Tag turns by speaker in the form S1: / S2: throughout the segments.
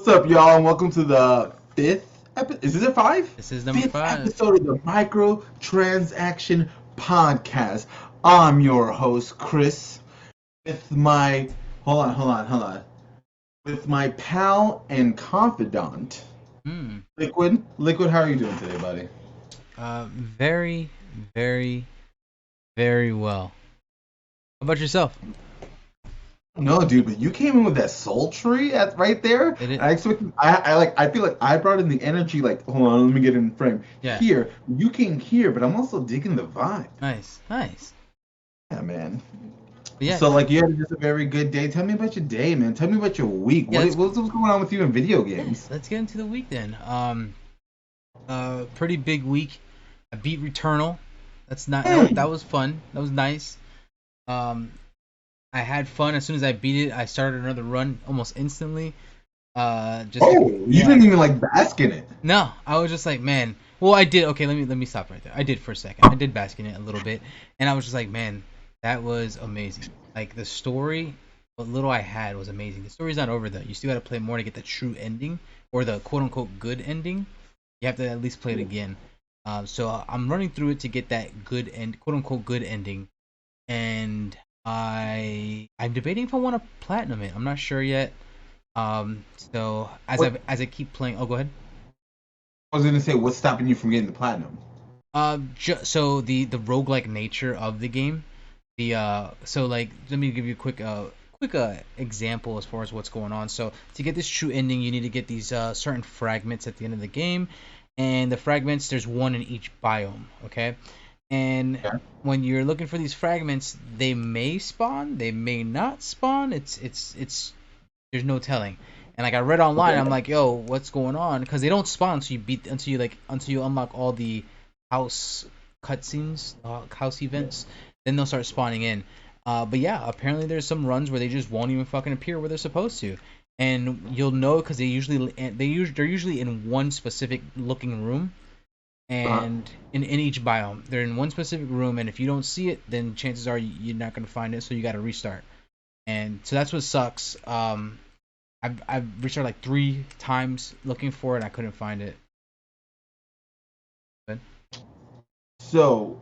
S1: up, y'all, and welcome to the fifth episode. Is it five?
S2: This is number
S1: Fifth
S2: 5.
S1: episode of the Microtransaction podcast. I'm your host, Chris, with my hold on, with my pal and confidant,
S2: Hmm.
S1: Liquid. Liquid, how are you doing today, buddy?
S2: Very, very, very well. How about yourself?
S1: No, dude, but you came in with that sultry at right there.
S2: Did it?
S1: I expected. I feel like I brought in the energy. Like, hold on, let me get in frame.
S2: Yeah.
S1: Here, you came here, but I'm also digging the vibe.
S2: Nice, nice.
S1: Yeah, man.
S2: But yeah,
S1: So, like, you had just a very good day. Tell me about your day, man. Tell me about your week.
S2: Yeah,
S1: What's going on with you in video games?
S2: let's get into the week then. Pretty big week. I beat Returnal. That was fun. That was nice. I had fun. As soon as I beat it, I started another run almost instantly. Just
S1: You
S2: yeah.
S1: didn't even like bask in it.
S2: No, I was just like, man. Well, I did. Okay, let me stop right there. I did for a second. I did bask in it a little bit, and I was just like, man, that was amazing. Like the story, what little I had was amazing. The story's not over though. You still got to play more to get the true ending or the quote unquote good ending. You have to at least play it again. So I'm running through it to get that good end, quote unquote good ending, and I'm debating if I want to platinum it. I'm not sure yet. So as I keep playing, oh, go ahead.
S1: I was gonna say, what's stopping you from getting the platinum?
S2: So the roguelike nature of the game, so like let me give you a quick example as far as what's going on. So to get this true ending, you need to get these certain fragments at the end of the game, and the fragments, there's one in each biome. Okay. And when you're looking for these fragments, they may spawn, they may not spawn. It's there's no telling. And like I read online, I'm like, yo, what's going on? Because they don't spawn until you unlock all the house cutscenes, house events. Then they'll start spawning in. But yeah, apparently there's some runs where they just won't even fucking appear where they're supposed to, and you'll know because they're usually in one specific looking room, and in each biome they're in one specific room, and if you don't see it, then chances are you're not gonna find it, so you got to restart. And so that's what sucks. I've restarted like 3 times looking for it. I couldn't find it. But
S1: So,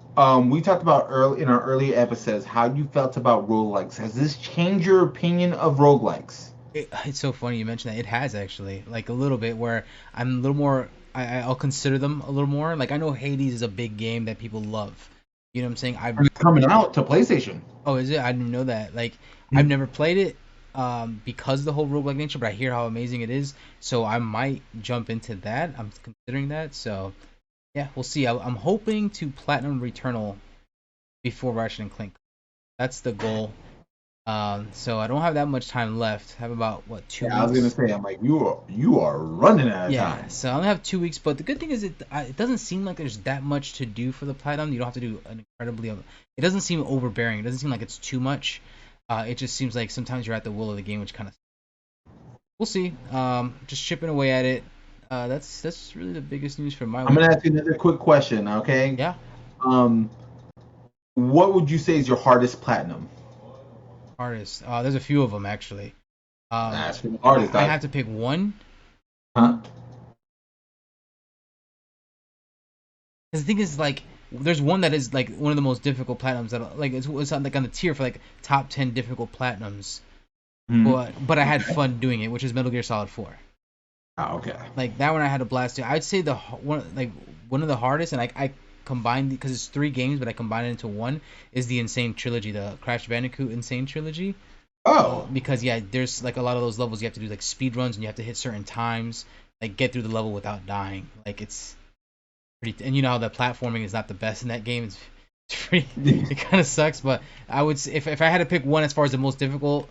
S1: we talked about early in our earlier episodes how you felt about roguelikes. Has this changed your opinion of roguelikes?
S2: it's so funny you mentioned that. It has actually, like a little bit, where I'm a little more. I'll consider them a little more. Like I know Hades is a big game that people love. You know what I'm saying?
S1: It's coming out to PlayStation.
S2: Oh, is it? I didn't know that. Like I've never played it because of the whole roguelike nature, but I hear how amazing it is. So I might jump into that. I'm considering that. So yeah, we'll see. I'm hoping to platinum Returnal before Ratchet and Clank. That's the goal. So I don't have that much time left. I have about what 2 weeks.
S1: I was gonna say, I'm like, you are running out of time.
S2: So I only have 2 weeks, but the good thing is it doesn't seem like there's that much to do for the platinum. You don't have to do an incredibly. It doesn't seem overbearing. It doesn't seem like it's too much. It just seems like sometimes you're at the will of the game, which kind of. We'll see. Just chipping away at it. That's really the biggest news for my week.
S1: I'm gonna ask you another quick question, okay?
S2: Yeah.
S1: What would you say is your hardest platinum?
S2: Hardest. There's a few of them actually.
S1: That's the hardest.
S2: I have to pick one.
S1: Huh?
S2: Because the thing is, like, there's one that is like one of the most difficult platinums that like it's on, like on the tier for like top 10 difficult platinums. But I had fun doing it, which is Metal Gear Solid 4.
S1: Oh, okay.
S2: Like that one I had a blast doing. I'd say one of the hardest, and I combined because it's 3 games, but I combined it into one. Is the Insane Trilogy, the Crash Bandicoot Insane Trilogy.
S1: Oh.
S2: Because yeah, there's like a lot of those levels you have to do like speed runs, and you have to hit certain times, like get through the level without dying. Like it's pretty, and you know how the platforming is not the best in that game. It's pretty. It kind of sucks, but I would say if I had to pick one as far as the most difficult,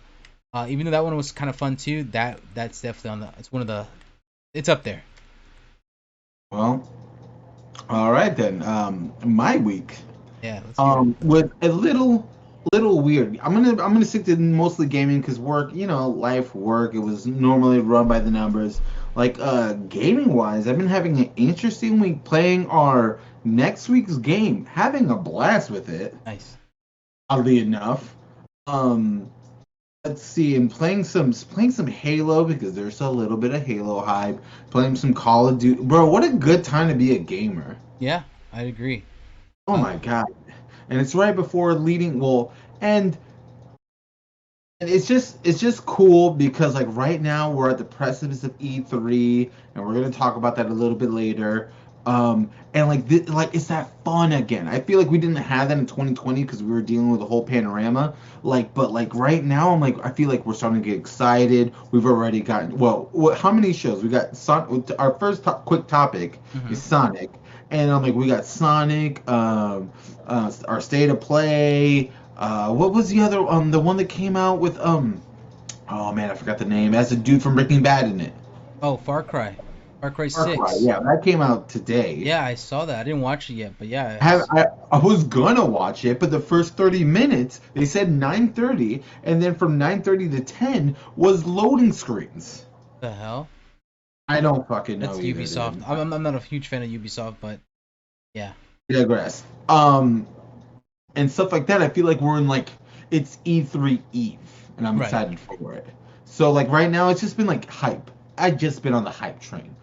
S2: even though that one was kind of fun too, that's definitely on the. It's one of the. It's up there.
S1: Well, all right then. My week.
S2: Yeah.
S1: Was a little weird. I'm gonna stick to mostly gaming because work, life, work. It was normally run by the numbers. Like gaming wise, I've been having an interesting week playing our next week's game, having a blast with it.
S2: Nice.
S1: Oddly enough, Let's see, and playing some Halo because there's a little bit of Halo hype. Playing some Call of Duty, bro. What a good time to be a gamer.
S2: Yeah, I agree.
S1: Oh my
S2: Um,
S1: god! And it's right before leading. Well, and and it's just cool because like right now we're at the precipice of E3, and we're gonna talk about that a little bit later. And like it's that fun again. I feel like we didn't have that in 2020 because we were dealing with the whole panorama. But like right now, I feel like we're starting to get excited. We've already gotten how many shows we got? Our first quick topic
S2: mhm.
S1: is Sonic, and I'm like we got Sonic, our state of play. What was the other the one that came out with oh man, I forgot the name. It has a dude from Breaking Bad in it.
S2: Oh, Far Cry
S1: Far Cry,
S2: 6.
S1: yeah, that came out today.
S2: Yeah, I saw that. I didn't watch it yet, but yeah,
S1: Have I was gonna watch it, but the first 30 minutes they said 9:30, and then from 9:30 to 10 was loading screens.
S2: the hell?
S1: I don't fucking
S2: That's
S1: know either,
S2: Ubisoft.
S1: dude.
S2: I'm not a huge fan of Ubisoft, but yeah.
S1: I digress. And stuff like that. I feel like we're in like it's E3 Eve, and I'm
S2: Right.
S1: excited for it. So like right now, it's just been like hype. I just been on the hype train.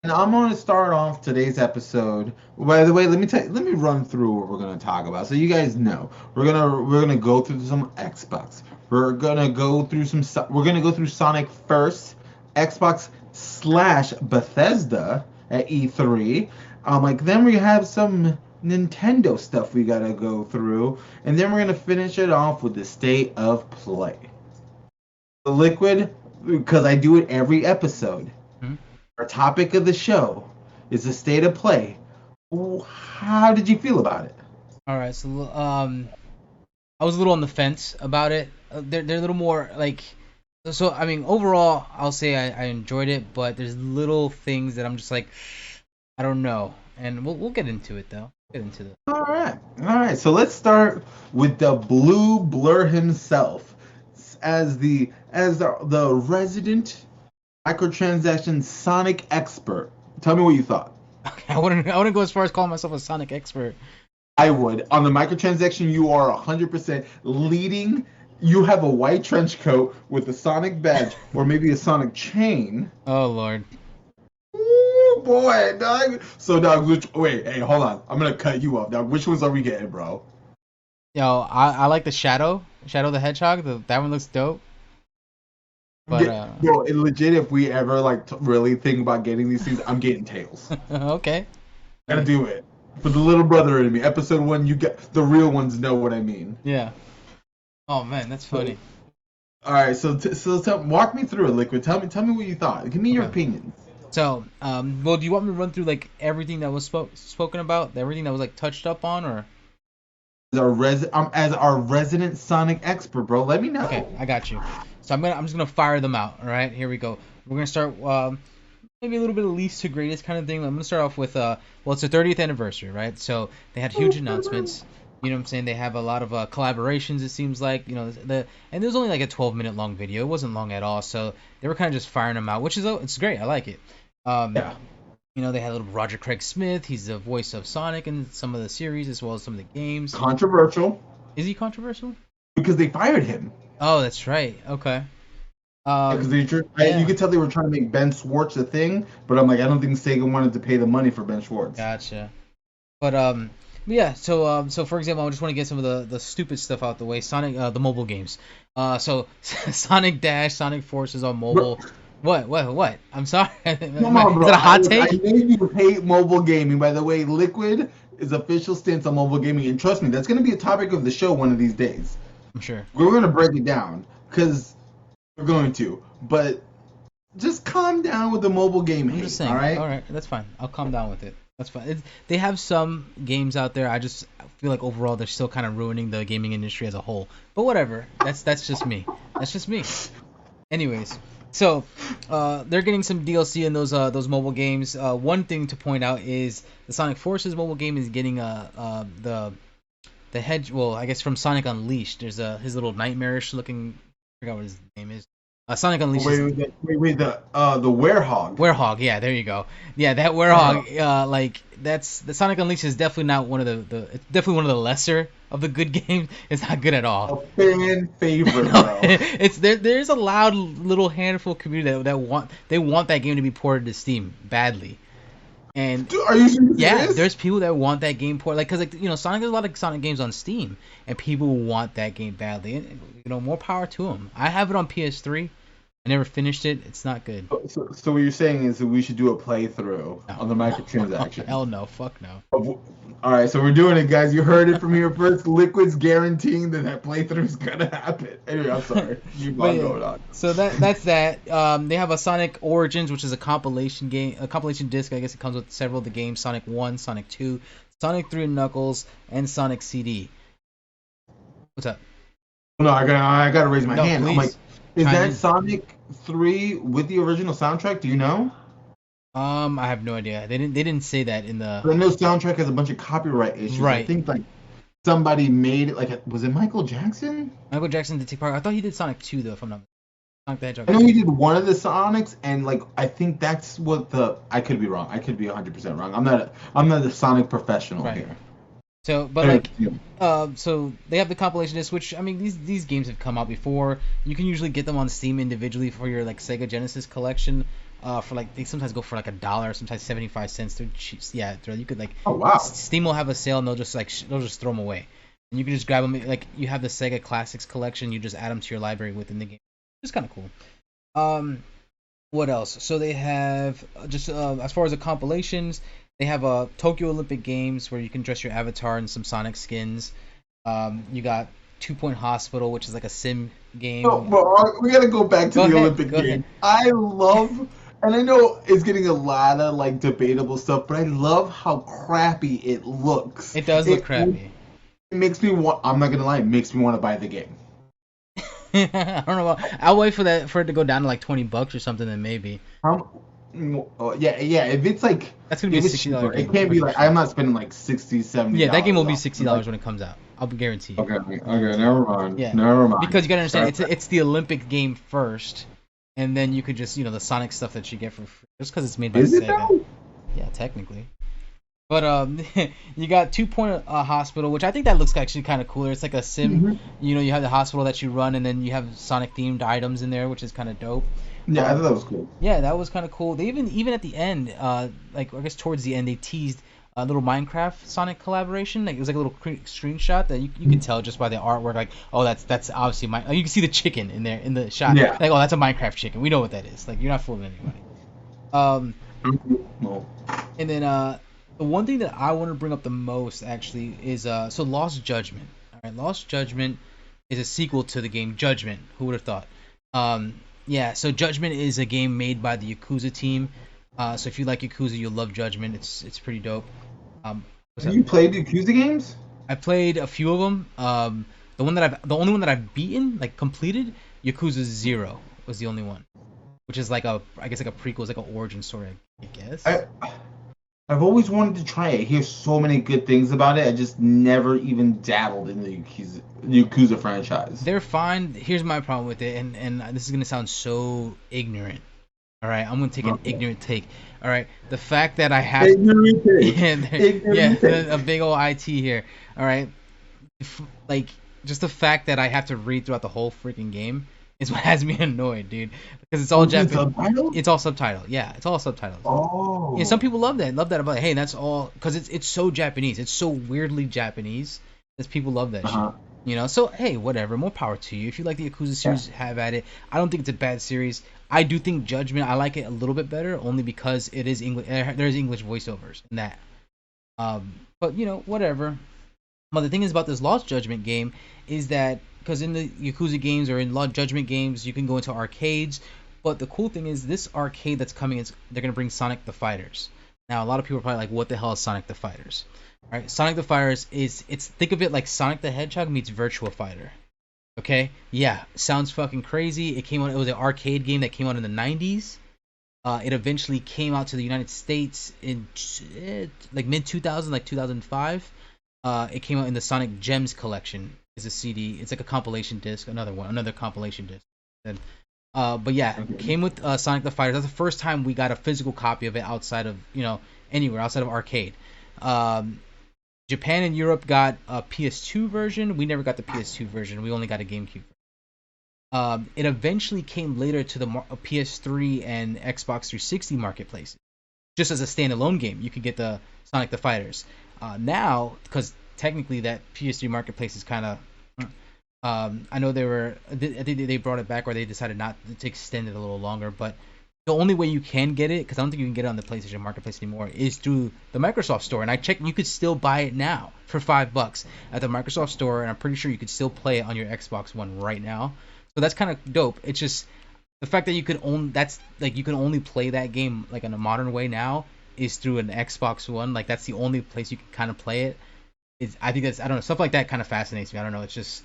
S1: And I'm gonna start off today's episode. By the way, let me run through what we're gonna talk about, so you guys know. We're gonna go through some Xbox. We're gonna go through Sonic first, Xbox slash Bethesda at E3. Like then we have some Nintendo stuff we gotta go through, and then we're gonna finish it off with the state of play. The liquid, because I do it every episode.
S2: Hmm?
S1: Our topic of the show is the state of play. How did you feel about it?
S2: All right. So I was a little on the fence about it. They're a little more like. So I mean, overall, I'll say I enjoyed it, but there's little things that I'm just like, I don't know, and we'll get into it though. Get into it.
S1: All right. So let's start with the blue blur himself, as the resident microtransaction Sonic expert. Tell me what you thought.
S2: Okay, I wouldn't go as far as calling myself a Sonic expert.
S1: I would. On the microtransaction, you are 100% leading. You have a white trench coat with a Sonic badge or maybe a Sonic chain.
S2: Oh Lord.
S1: Ooh, boy, dog. So, dog, wait, hey, hold on. I'm going to cut you off, dog. Which ones are we getting, bro?
S2: Yo, I like the Shadow the Hedgehog. That one looks dope. But
S1: Bro, legit, if we ever, like, really think about getting these things, I'm getting Tails.
S2: okay.
S1: Gotta do it. For the little brother in me. Episode 1, you get the real ones know what I mean.
S2: Yeah. Oh man, that's funny.
S1: All right, walk me through it, Liquid. Tell me what you thought. Give me your
S2: Okay.
S1: opinions.
S2: So, well, do you want me to run through like everything that was spoken about, everything that was like touched up on, or?
S1: As our resident Sonic expert, bro. Let me know.
S2: Okay, I got you. So I'm just gonna fire them out. All right, here we go. We're gonna start maybe a little bit of least to greatest kind of thing. I'm gonna start off with well, it's their 30th anniversary, right? So they had huge announcements. You know what I'm saying? They have a lot of collaborations. It seems like and it was only like a 12-minute long video. It wasn't long at all. So they were kind of just firing them out, which is it's great. I like it.
S1: Yeah.
S2: They had a little Roger Craig Smith. He's the voice of Sonic in some of the series as well as some of the games.
S1: Controversial
S2: Is he controversial?
S1: because they fired him.
S2: Oh, that's right. Okay.
S1: Because
S2: Yeah.
S1: you could tell they were trying to make Ben Schwartz a thing, but I'm like, I don't think Sega wanted to pay the money for Ben Schwartz.
S2: Gotcha. But yeah. So for example, I just want to get some of the stupid stuff out the way. Sonic, the mobile games. So Sonic Dash, Sonic Forces on mobile. What? I'm sorry.
S1: Come on,
S2: Is
S1: bro.
S2: that a hot
S1: I
S2: take?
S1: know you hate mobile gaming. By the way, Liquid is official stance on mobile gaming, and trust me, that's going to be a topic of the show one of these days.
S2: I'm sure.
S1: We're going to break it down because we're going to. But just calm down with the mobile game
S2: I'm
S1: hate.
S2: just saying.
S1: All right.
S2: All right, that's fine. I'll calm down with it. That's fine. They have some games out there. I just feel like overall they're still kind of ruining the gaming industry as a whole. But whatever. That's just me. That's just me. Anyways, so they're getting some DLC in those mobile games. One thing to point out is the Sonic Forces mobile game is getting the hedge. Well, I guess from Sonic Unleashed. There's his little nightmarish looking. I forgot what his name is. Sonic
S1: Wait,
S2: Unleashes.
S1: the werehog.
S2: Werehog, yeah, there you go. Yeah, that
S1: Uh,
S2: Werehog, like that's the Sonic Unleashed is definitely not one of the it's definitely one of the lesser of the good games. It's not good at all.
S1: a fan favorite,
S2: No,
S1: bro.
S2: it's there. There's a loud little handful of community that want that game to be ported to Steam badly, and
S1: Dude, are you
S2: yeah,
S1: serious?
S2: there's people that want that game ported, like because like Sonic, there's a lot of Sonic games on Steam, and people want that game badly, and more power to them. I have it on PS3. I never finished it. It's not good.
S1: So what you're saying is that we should do a playthrough
S2: No,
S1: on the
S2: no,
S1: microtransactions.
S2: hell no, fuck no.
S1: All right, so we're doing it, guys. You heard it from here first. Liquid's guaranteeing that playthrough is gonna happen. Anyway, I'm sorry. Keep
S2: But
S1: on
S2: yeah,
S1: going on.
S2: so that's that. They have a Sonic Origins, which is a compilation game, a compilation disc. I guess it comes with several of the games: Sonic 1, Sonic 2, Sonic 3 and Knuckles, and Sonic CD. What's up?
S1: No, I gotta raise my
S2: No,
S1: hand. I'm like,
S2: please
S1: is
S2: chime
S1: that
S2: in.
S1: Sonic 3 with the original soundtrack? Do you know?
S2: I have no idea. They didn't say that in the
S1: I know soundtrack has a bunch of copyright issues. I
S2: right.
S1: think like somebody made it. Like, was it Michael Jackson?
S2: Michael Jackson did take part. I thought he did Sonic 2 though. If I'm not Sonic the
S1: I
S2: Hedgehog
S1: know
S2: 2.
S1: he did one of the Sonics, and like I think that's what the. I could be wrong. I could be 100% wrong. I'm not a Sonic professional
S2: Right.
S1: here.
S2: So, but
S1: Anyway,
S2: like,
S1: yeah.
S2: so they have the compilation disc, which I mean, these games have come out before. You can usually get them on Steam individually for your like Sega Genesis collection. For like they sometimes go for like $1, sometimes 75 cents. They're cheap. Yeah, you could like
S1: Oh wow.
S2: Steam will have a sale and they'll just they'll just throw them away, and you can just grab them. Like you have the Sega Classics collection, you just add them to your library within the game. It's kind of cool. Um, what else? So they have just as far as the compilations, they have Tokyo Olympic Games where you can dress your avatar in some Sonic skins. You got 2 Point Hospital, which is like a sim
S1: No,
S2: game.
S1: bro, we gotta go back to
S2: Go
S1: the
S2: ahead,
S1: Olympic
S2: go ahead.
S1: game. I love, and I know it's getting a lot of like debatable stuff, but I love how crappy it looks.
S2: It does look
S1: It
S2: crappy.
S1: makes me want. I'm not gonna lie, it makes me want to buy the game.
S2: I don't know. I'll wait for that for it to go down to like $20 or something, then maybe.
S1: Oh, yeah, yeah. If it's like,
S2: That's gonna be a
S1: if it's
S2: $60
S1: cheaper, it
S2: game.
S1: can't
S2: That's
S1: be
S2: for
S1: like
S2: sure.
S1: I'm not spending like 60, 70
S2: Yeah, that game will
S1: dollars
S2: be
S1: on it.
S2: $60 when it comes out. I'll guarantee you.
S1: Okay, okay, never mind,
S2: Yeah,
S1: never mind.
S2: because you gotta understand,
S1: Sorry.
S2: it's the Olympic game first, and then you could just the Sonic stuff that you get for free, just because it's made by
S1: Is it
S2: Sega.
S1: though?
S2: Yeah, technically. But you got 2 Point Hospital, which I think that looks actually kind of cooler. It's like a sim.
S1: Hmm.
S2: You have the hospital that you run, and then you have Sonic themed items in there, which is kind of dope.
S1: Yeah, I thought
S2: Um,
S1: that was cool.
S2: yeah, that was kind of cool. They even at the end, like I guess towards the end, they teased a little Minecraft Sonic collaboration. Like it was like a little screenshot that you can tell just by the artwork. Like, oh, that's obviously you can see the chicken in there in the shot.
S1: Yeah.
S2: Like, oh, that's a Minecraft chicken. We know what that is. Like, you're not fooling anybody. Um,
S1: Well,
S2: and then the one thing that I want to bring up the most actually is so Lost Judgment. All right, Lost Judgment is a sequel to the game Judgment. Who would have thought? Yeah, so Judgment is a game made by the Yakuza team. So if you like Yakuza, you'll love Judgment. It's pretty dope. What's
S1: have
S2: up?
S1: you played the Yakuza games?
S2: I played a few of them. The only one that I've beaten, like completed, Yakuza Zero was the only one, which is like I guess like a prequel, it's like an origin story, I guess.
S1: I I've always wanted to try it. I hear so many good things about it. I just never even dabbled in the Yakuza franchise.
S2: They're fine. Here's my problem with it, and this is gonna sound so ignorant. All right, I'm gonna take an
S1: Okay.
S2: ignorant take. All right, the fact that I have,
S1: Ignorant take.
S2: yeah,
S1: Ignorant take.
S2: a big old IT here. All right, like just the fact that I have to read throughout the whole freaking game is what has me annoyed, dude. Because it's all
S1: Oh, it's
S2: Japanese.
S1: subtitled?
S2: It's all subtitled. Yeah, it's all subtitles. Yeah, some
S1: Oh.
S2: people love that. Love that about it. Hey, that's all because it's so Japanese. It's so weirdly Japanese that people love that shit.
S1: Uh-huh.
S2: So hey, whatever. More power to you. If you like the Yakuza
S1: Yeah.
S2: series, have at it. I don't think it's a bad series. I do think Judgment. I like it a little bit better, only because it is English. There's English voiceovers in that. But whatever. But the thing is about this Lost Judgment game is that because in the Yakuza games or in Lost Judgment games, you can go into arcades. But the cool thing is this arcade that's coming is they're gonna bring Sonic the Fighters. Now a lot of people are probably like, what the hell is Sonic the Fighters? All right, Sonic the Fighters is it's think of it like Sonic the Hedgehog meets Virtua Fighter. Okay, yeah, sounds fucking crazy. It came out. It was an arcade game that came out in the '90s. It eventually came out to the United States in like mid 2000, like 2005. It came out in the Sonic Gems collection. Is a CD. It's like a compilation disc. Another compilation disc. But yeah,
S1: Okay.
S2: came with Sonic the Fighters. That's the first time we got a physical copy of it outside of anywhere outside of arcade. Um, Japan and Europe got a PS2 version. We never got the PS2 version. We only got a GameCube. It eventually came later to the PS3 and Xbox 360 marketplaces, just as a standalone game. You could get the Sonic the Fighters. Now, because technically that PS3 marketplace is kind of, I know I think they brought it back, or they decided not to extend it a little longer. But the only way you can get it, because I don't think you can get it on the PlayStation Marketplace anymore, is through the Microsoft Store. And I checked, you could still buy it now for $5 at the Microsoft Store, and I'm pretty sure you could still play it on your Xbox One right now. So that's kind of dope. It's just the fact that you can only play that game like in a modern way now is through an Xbox One. Like that's the only place you can kind of play it. I think that's, I don't know, stuff like that kind of fascinates me. I don't know. It's just,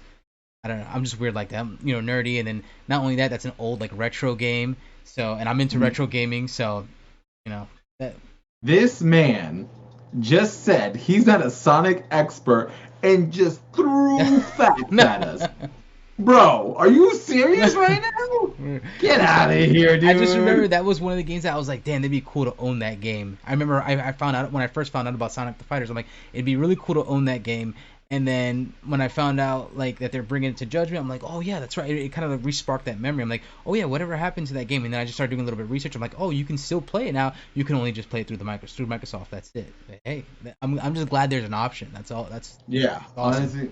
S2: I don't know. I'm just weird like that. I'm, nerdy, and then not only that, that's an old like retro game. So, and I'm into retro gaming, so that.
S1: This man just said he's not a Sonic expert and just threw facts at us. Bro, are you serious right now? Get out of here, dude.
S2: I just remember that was one of the games that I was like, damn, it'd be cool to own that game. I remember I found out when I first found out about Sonic the Fighters, I'm like, it'd be really cool to own that game. And then when I found out like that they're bringing it to Judgment, I'm like, oh yeah, that's right. It kind of like re-sparked that memory. I'm like, oh yeah, whatever happened to that game? And then I just started doing a little bit of research. I'm like, oh, you can still play it now. You can only just play it through Microsoft. That's it. But, hey, I'm just glad there's an option. That's all. That's awesome.
S1: Honestly,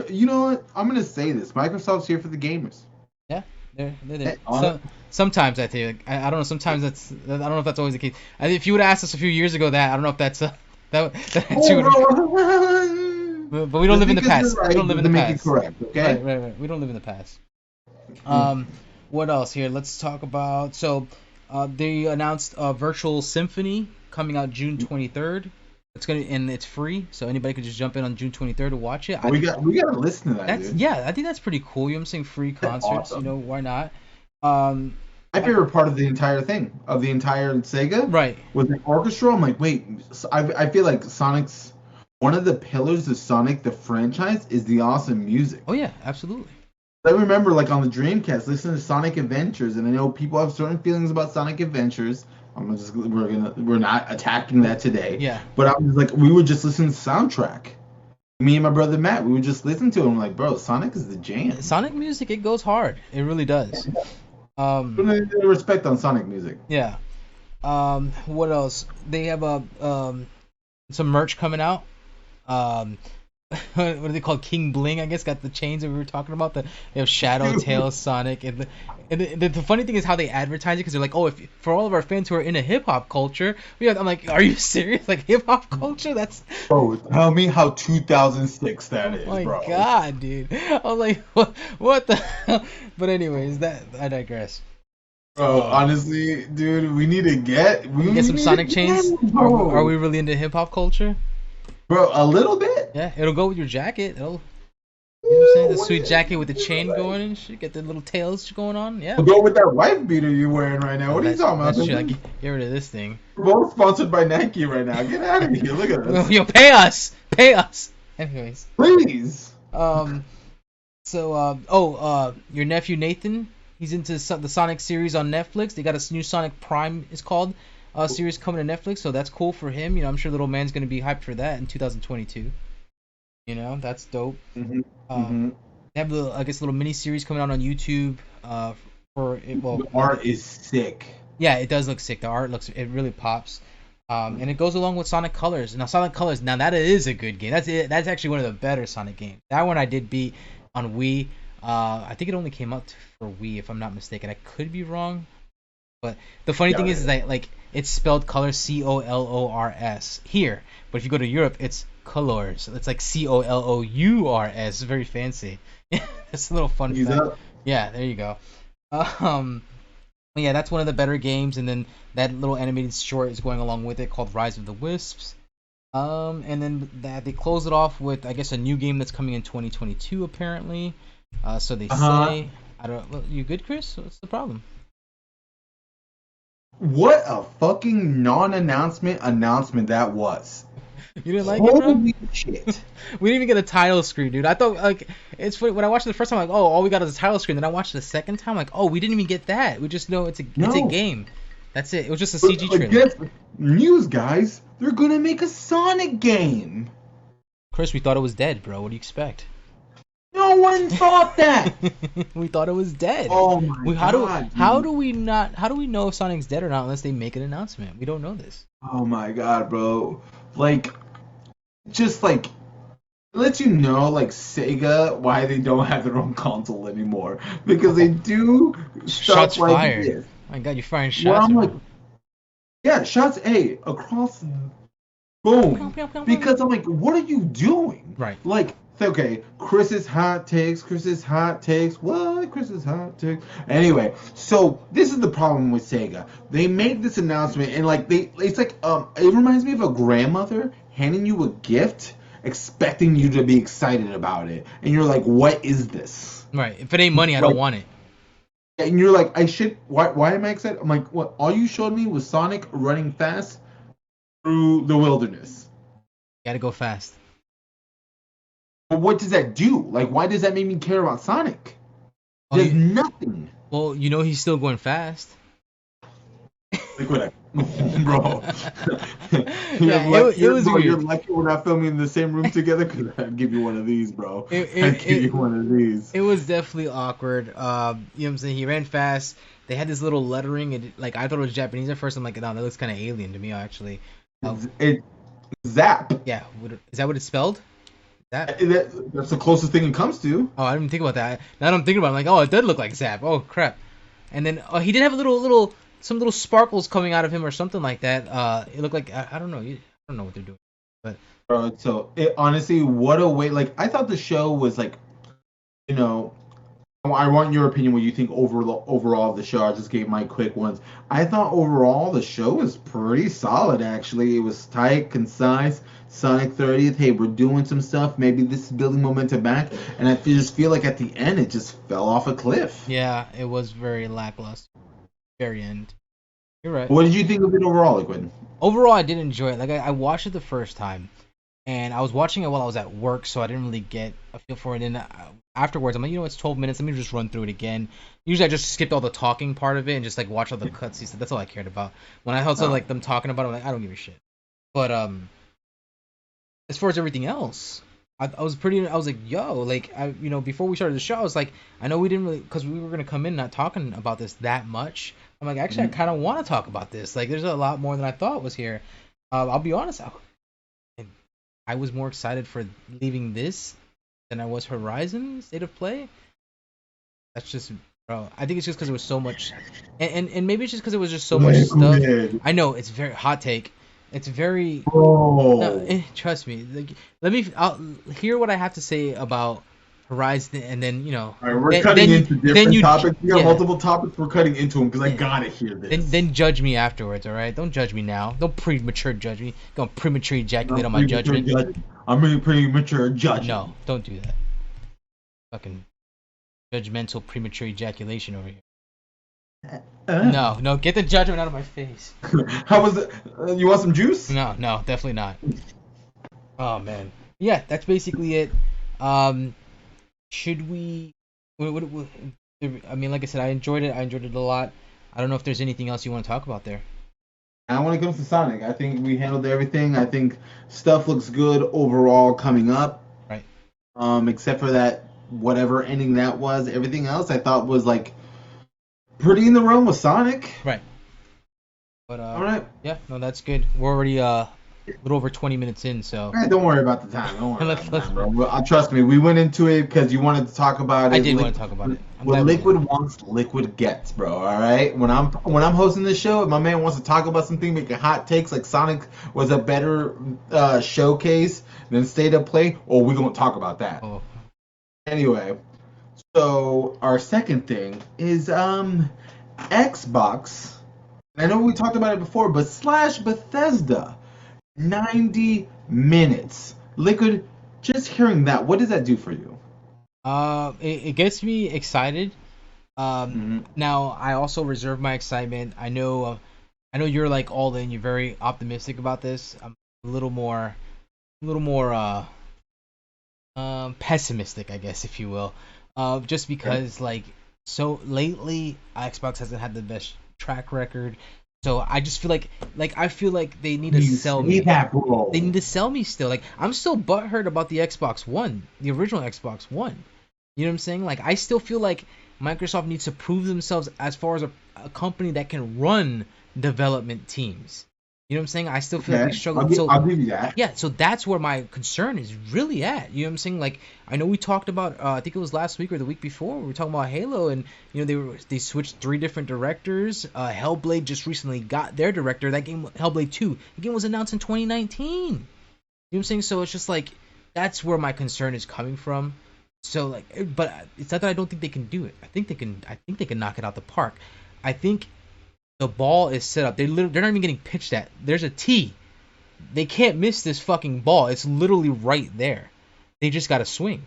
S1: you know what? I'm gonna say this: Microsoft's here for the gamers.
S2: Yeah, they're there.
S1: Hey,
S2: So sometimes I think I don't know. Sometimes I don't know if that's always the case. If you would have asked us a few years ago that, I don't know if that's that's but we don't live in the past.
S1: Right,
S2: we don't live in the
S1: make
S2: past.
S1: it correct, okay?
S2: Right. We don't live in the past. What else here? Let's talk about. So, they announced Virtual Symphony coming out June 23rd. It's free, so anybody could just jump in on June 23rd to watch it.
S1: We got to listen to that, dude.
S2: Yeah, I think that's pretty cool. I'm saying free concerts.
S1: Awesome.
S2: Why not?
S1: My favorite part of the entire thing, of the entire Sega,
S2: Right.
S1: was the orchestra. I'm like, wait, I feel like Sonic's one of the pillars of Sonic the franchise is the awesome music.
S2: Oh yeah, absolutely.
S1: I remember, like on the Dreamcast, listening to Sonic Adventures, and I know people have certain feelings about Sonic Adventures. We're not attacking that today.
S2: Yeah.
S1: But I was like, we would just listen to the soundtrack. Me and my brother Matt, we would just listen to it. I'm like, bro, Sonic is the jam.
S2: Sonic music, it goes hard. It really does.
S1: Respect on Sonic music.
S2: Yeah. What else? They have some merch coming out. What are they called? King Bling, I guess. Got the chains that we were talking about. They have Shadow, Tails, Sonic, and the funny thing is how they advertise it, because they're like, oh, if for all of our fans who are into hip hop culture, I'm like, are you serious? Like hip hop culture? That's.
S1: Bro, tell me how 2006 that is,
S2: Oh my
S1: bro.
S2: god, dude! I'm like, what the hell? But anyways, I digress.
S1: Bro, honestly, dude, we need to get
S2: some Sonic chains. Are we really into hip hop culture?
S1: Bro, a little bit.
S2: Yeah, it'll go with your jacket. You know what I'm saying? The sweet jacket with the chain going and shit. Get the little tails going on. Yeah.
S1: We'll go with that wife beater you're wearing right now. What are you talking about?
S2: That's true. Get rid of this thing.
S1: We're both sponsored by Nike right now. Get out of here. Look at us.
S2: Yo, pay us. Pay us. Anyways.
S1: Please.
S2: Your nephew Nathan, he's into the Sonic series on Netflix. They got a new Sonic Prime, it's called, series coming to Netflix, so that's cool for him. I'm sure little man's gonna be hyped for that in 2022. That's dope.
S1: Mm-hmm.
S2: They have I guess little mini series coming out on YouTube.
S1: The art is sick.
S2: Yeah, it does look sick. The art it really pops. And it goes along with Sonic Colors. Now Sonic Colors, now that is a good game. That's actually one of the better Sonic games. That one I did beat on Wii. I think it only came out for Wii, if I'm not mistaken. I could be wrong, but the funny thing is that like it's spelled colors Colors here, but if you go to Europe, it's colors. It's like Colours. Very fancy. It's a little fun fact. Yeah, there you go. Yeah, that's one of the better games, and then that little animated short is going along with it called Rise of the Wisps. And then they close it off with, I guess, a new game that's coming in 2022 apparently. So they say. I don't. You good, Chris? What's the problem?
S1: What a fucking non-announcement that was.
S2: You didn't like it, bro?
S1: Holy shit.
S2: We didn't even get a title screen, dude. I thought like it's funny when I watched it the first time, like, oh, all we got is a title screen. Then I watched it the second time, like, oh, we didn't even get that. We just know it's a
S1: No.
S2: game. That's it. It was just a
S1: But
S2: CG
S1: like,
S2: trailer.
S1: guess news, guys. They're gonna make a Sonic game.
S2: Chris, we thought it was dead, bro. What do you expect?
S1: No one thought that.
S2: We thought it was dead.
S1: Oh my
S2: We,
S1: god.
S2: how
S1: Dude.
S2: do we not how do we know if Sonic's dead or not unless they make an announcement? We don't know this.
S1: Oh my god, bro. Like, just like lets you know, like Sega, why they don't have their own console anymore because they do stuff
S2: Shots
S1: like
S2: fired.
S1: this.
S2: My God, you're firing
S1: Where
S2: shots.
S1: I'm
S2: Bro.
S1: like, yeah, shots A across, boom. Because I'm like, what are you doing?
S2: Right.
S1: Like, okay, Chris's hot takes. What? Chris's hot takes. Anyway, so this is the problem with Sega. They make this announcement and like it's like it reminds me of a grandmother handing you a gift, expecting you to be excited about it, and you're like, what is this?
S2: Right. If it ain't money, I don't want it.
S1: And you're like, I should. Why am I excited? I'm like, what? All you showed me was Sonic running fast through the wilderness.
S2: Gotta go fast.
S1: But what does that do? Like, why does that make me care about Sonic?
S2: Oh,
S1: There's nothing.
S2: Well, you know he's still going fast.
S1: Like what? Bro.
S2: Yeah, it was weird.
S1: You're lucky we're not filming in the same room together because I'd give you one of these, bro. I'd give you one of these.
S2: It was definitely awkward. You know what I'm saying? He ran fast. They had this little lettering, and like I thought it was Japanese at first. I'm like, no, that looks kind of alien to me, actually.
S1: It Zap.
S2: Yeah, is that what it's spelled?
S1: That's the closest thing it comes to.
S2: Oh, I didn't even think about that. Now that I'm thinking about it, I'm like, oh, it did look like Zap. Oh, crap. And then he did have some little sparkles coming out of him or something like that. It looked like, I don't know. I don't know what they're doing. But
S1: Bro, so honestly, what a way. Like, I thought the show was like, you know, I want your opinion what you think overall of the show. I just gave my quick ones. I thought overall the show was pretty solid, actually. It was tight, concise. Sonic 30th, hey, we're doing some stuff. Maybe this is building momentum back. And I just feel like at the end, it just fell off a cliff.
S2: yeah, it was very lackluster. Very end. You're right.
S1: What did you think of it overall, Liquid?
S2: Overall, I did enjoy it. Like, I watched it the first time. And I was watching it while I was at work, so I didn't really get a feel for it. And afterwards, I'm like, it's 12 minutes. Let me just run through it again. Usually, I just skipped all the talking part of it and just like watch all the cutscenes. That's all I cared about. When I heard like them talking about it, I'm like, I don't give a shit. But as far as everything else, I was like, yo, like before we started the show, I was like, I know we didn't really because we were gonna come in not talking about this that much. I'm like, actually, I kind of want to talk about this. Like, there's a lot more than I thought was here. I'll be honest. I was more excited for leaving this than I was Horizon State of Play. That's just, bro. I think it's just because it was so much, and maybe it's just because it was just so much stuff. I know it's very hot take. It's very. No, trust me. Like, I'll hear what I have to say about Horizon, and then
S1: All right, we're cutting into different topics. We got multiple topics. We're cutting into them because I gotta hear this.
S2: Then judge me afterwards. All right, don't judge me now. Don't premature judge me. Don't premature ejaculate on my judgment.
S1: I'm really premature judging.
S2: No, don't do that. Fucking judgmental premature ejaculation over here. No, get the judgment out of my face.
S1: How was it? You want some juice?
S2: No, definitely not. Oh man, yeah, that's basically it. Should we? What, I mean, like I said, I enjoyed it. I enjoyed it a lot. I don't know if there's anything else you want to talk about there.
S1: And when it comes to Sonic, I think we handled everything. I think stuff looks good overall coming up.
S2: Right.
S1: Except for that whatever ending that was. Everything else I thought was like pretty in the realm of Sonic.
S2: Right. But
S1: all right.
S2: Yeah, no, that's good. We're already a little over 20 minutes in, so.
S1: Hey, don't worry about the time. Don't worry about the time, bro. Trust me, we went into it because you wanted to talk about it.
S2: I did want to talk about it.
S1: What Liquid wants, Liquid gets, bro. All right. When I'm hosting this show, if my man wants to talk about something, making hot takes like Sonic was a better showcase than State of Play, we're gonna talk about that.
S2: Oh.
S1: Anyway, so our second thing is Xbox. I know we talked about it before, but / Bethesda. 90 minutes. Liquid, just hearing that, what does that do for you?
S2: It gets me excited. Now I also reserve my excitement. I know you're like all in. You're very optimistic about this. I'm a little more little more pessimistic, I guess, if you will. Just
S1: Okay.
S2: because like so lately Xbox hasn't had the best track record. So I just feel like I feel like they need to
S1: You
S2: sell
S1: say
S2: me.
S1: that,
S2: They
S1: bro.
S2: need to sell me still. Like I'm still butthurt about the Xbox One, the original Xbox One. You know what I'm saying? Like I still feel like Microsoft needs to prove themselves as far as a company that can run development teams. You know what I'm saying? I still feel like
S1: Okay,
S2: they struggle.
S1: I'll give you that.
S2: Yeah, so that's where my concern is really at. You know what I'm saying? Like I know we talked about I think it was last week or the week before, we were talking about Halo and they switched three different directors. Hellblade just recently got their director. That game Hellblade 2. The game was announced in 2019. You know what I'm saying? So it's just like that's where my concern is coming from. So like but it's not that I don't think they can do it. I think they can knock it out the park. I think the ball is set up. They're not even getting pitched at. There's a tee. They can't miss this fucking ball. It's literally right there. They just got to swing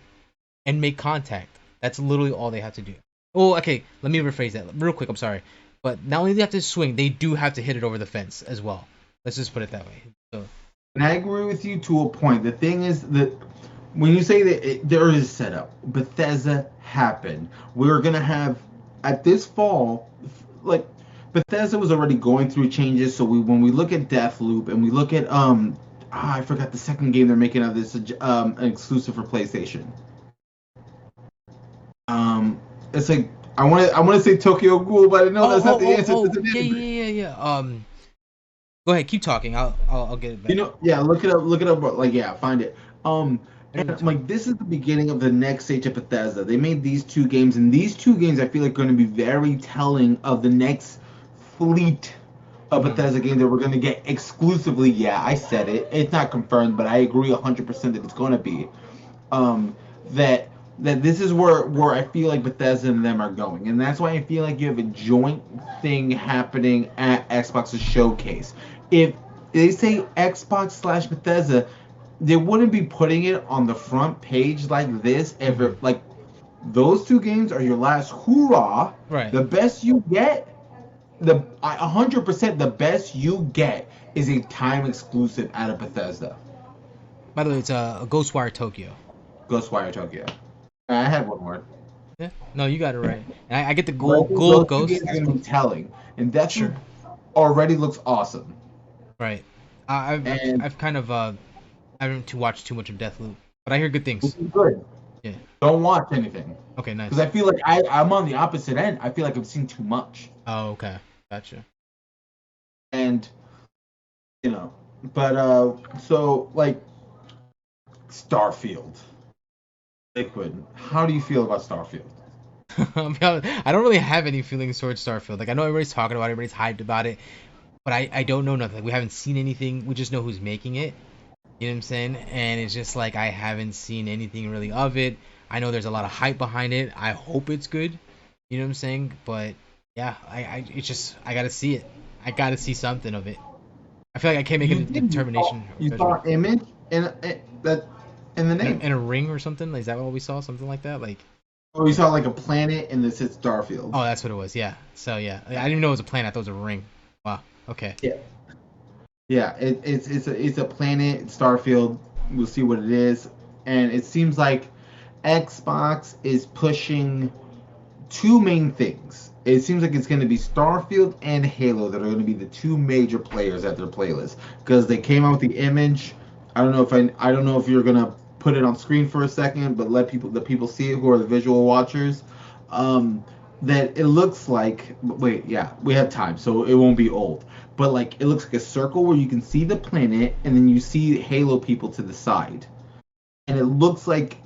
S2: and make contact. That's literally all they have to do. Oh, okay. Let me rephrase that real quick. I'm sorry, but not only do they have to swing, they do have to hit it over the fence as well. Let's just put it that way. So,
S1: And I agree with you to a point. The thing is that when you say that there is a setup, Bethesda happened. We're gonna have at this fall, like Bethesda was already going through changes. So when we look at Deathloop and we look at I forgot the second game they're making of this an exclusive for PlayStation. Um, it's like I want to say Tokyo Ghoul, but I know
S2: oh,
S1: that's not
S2: oh,
S1: the
S2: oh,
S1: answer to
S2: oh,
S1: the
S2: yeah,
S1: name.
S2: yeah, yeah, yeah. Go ahead, keep talking. I'll get it
S1: You
S2: back.
S1: know, yeah, look it up, like, yeah, find it.
S2: I know
S1: And
S2: what you're
S1: I'm
S2: talking
S1: like, this is the beginning of the next stage of Bethesda. They made these two games, and these two games I feel like are going to be very telling of the next fleet of
S2: about.
S1: Bethesda games that we're going to get exclusively. Yeah, I said it. It's not confirmed, but I agree 100% that it's going to be. Um, that that this is where I feel like Bethesda and them are going, and that's why I feel like you have a joint thing happening at Xbox's showcase. If they say Xbox slash Bethesda, they wouldn't be putting it on the front page like this if
S2: Hmm.
S1: it, like those two games are your last hoorah.
S2: Right.
S1: The best you get, the 100% the best you get is a time exclusive out of Bethesda.
S2: By the way, it's a Ghostwire Tokyo.
S1: Ghostwire Tokyo. I had one more.
S2: Yeah. No, you got it right. And I get the
S1: But I
S2: gold
S1: think
S2: gold
S1: those two games
S2: ghost.
S1: are going to be telling. And Deathloop
S2: Sure.
S1: already looks awesome.
S2: Right. I've
S1: And
S2: kind of I haven't to watch too much of Deathloop, but I hear good
S1: which
S2: things.
S1: is good.
S2: Yeah.
S1: Don't watch anything.
S2: Okay.
S1: Because I
S2: Nice.
S1: feel like I'm on the opposite end. I feel like I've seen too much.
S2: Oh, okay. Gotcha.
S1: And, you know, but, so, like, Starfield. Liquid. How do you feel about Starfield?
S2: I don't really have any feelings towards Starfield. Like I know everybody's talking about it, everybody's hyped about it, but I don't know nothing. Like, we haven't seen anything. We just know who's making it. You know what I'm saying? And it's just like I haven't seen anything really of it. I know there's a lot of hype behind it. I hope it's good. You know what I'm saying? But yeah, it's just I gotta see it. I gotta see something of it. I feel like I can't make a
S1: You did.
S2: determination or
S1: You saw
S2: judgment.
S1: an image that in the name.
S2: And a ring or something? Like, is that what we saw? Something like that? Like,
S1: Or you saw like a planet and this is Starfield.
S2: oh, that's what it was. Yeah. So yeah, I didn't even know it was a planet. I thought it was a ring. Wow. Okay.
S1: Yeah. Yeah, it's a planet, Starfield. We'll see what it is, and it seems like Xbox is pushing two main things. It seems like it's going to be Starfield and Halo that are going to be the two major players at their playlist because they came out with the image. I don't know if you're going to put it on screen for a second, but let the people see it who are the visual watchers. Um, that it looks like. Wait, yeah, we have time, so it won't be old. But like it looks like a circle where you can see the planet, and then you see Halo people to the side, and it looks like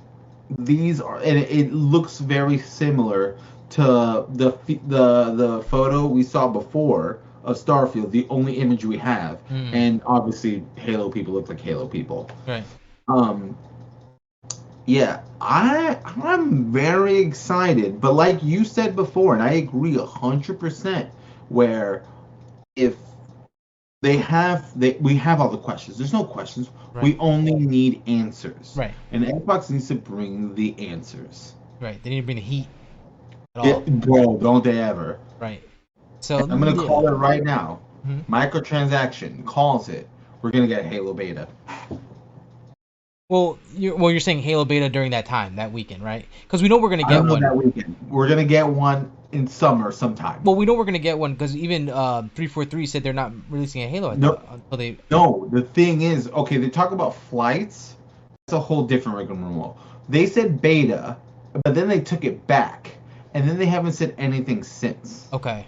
S1: and it looks very similar to the photo we saw before of Starfield, the only image we have,
S2: Hmm.
S1: and obviously Halo people look like Halo people.
S2: Right.
S1: Um, yeah, I'm very excited, but like you said before, and I agree 100%, where if we have all the questions. There's no questions.
S2: Right.
S1: We only need answers.
S2: Right.
S1: And Xbox needs to bring the answers.
S2: Right. They need to bring the heat at
S1: Yeah,
S2: all.
S1: bro, don't they ever.
S2: Right.
S1: And
S2: So
S1: I'm gonna
S2: yeah.
S1: call it right now.
S2: Mhm.
S1: Microtransaction calls it. We're gonna get a Halo beta.
S2: Well, you're saying Halo beta during that time, that weekend, right? Because we know we're gonna
S1: I
S2: get
S1: don't know
S2: one.
S1: that weekend. We're gonna get one in summer sometime.
S2: Well, we know we're gonna get one because even 343 said they're not releasing a Halo. I
S1: No,
S2: thought until they.
S1: no. The thing is, okay, they talk about flights. That's a whole different rigmarole. They said beta, but then they took it back, and then they haven't said anything since.
S2: Okay.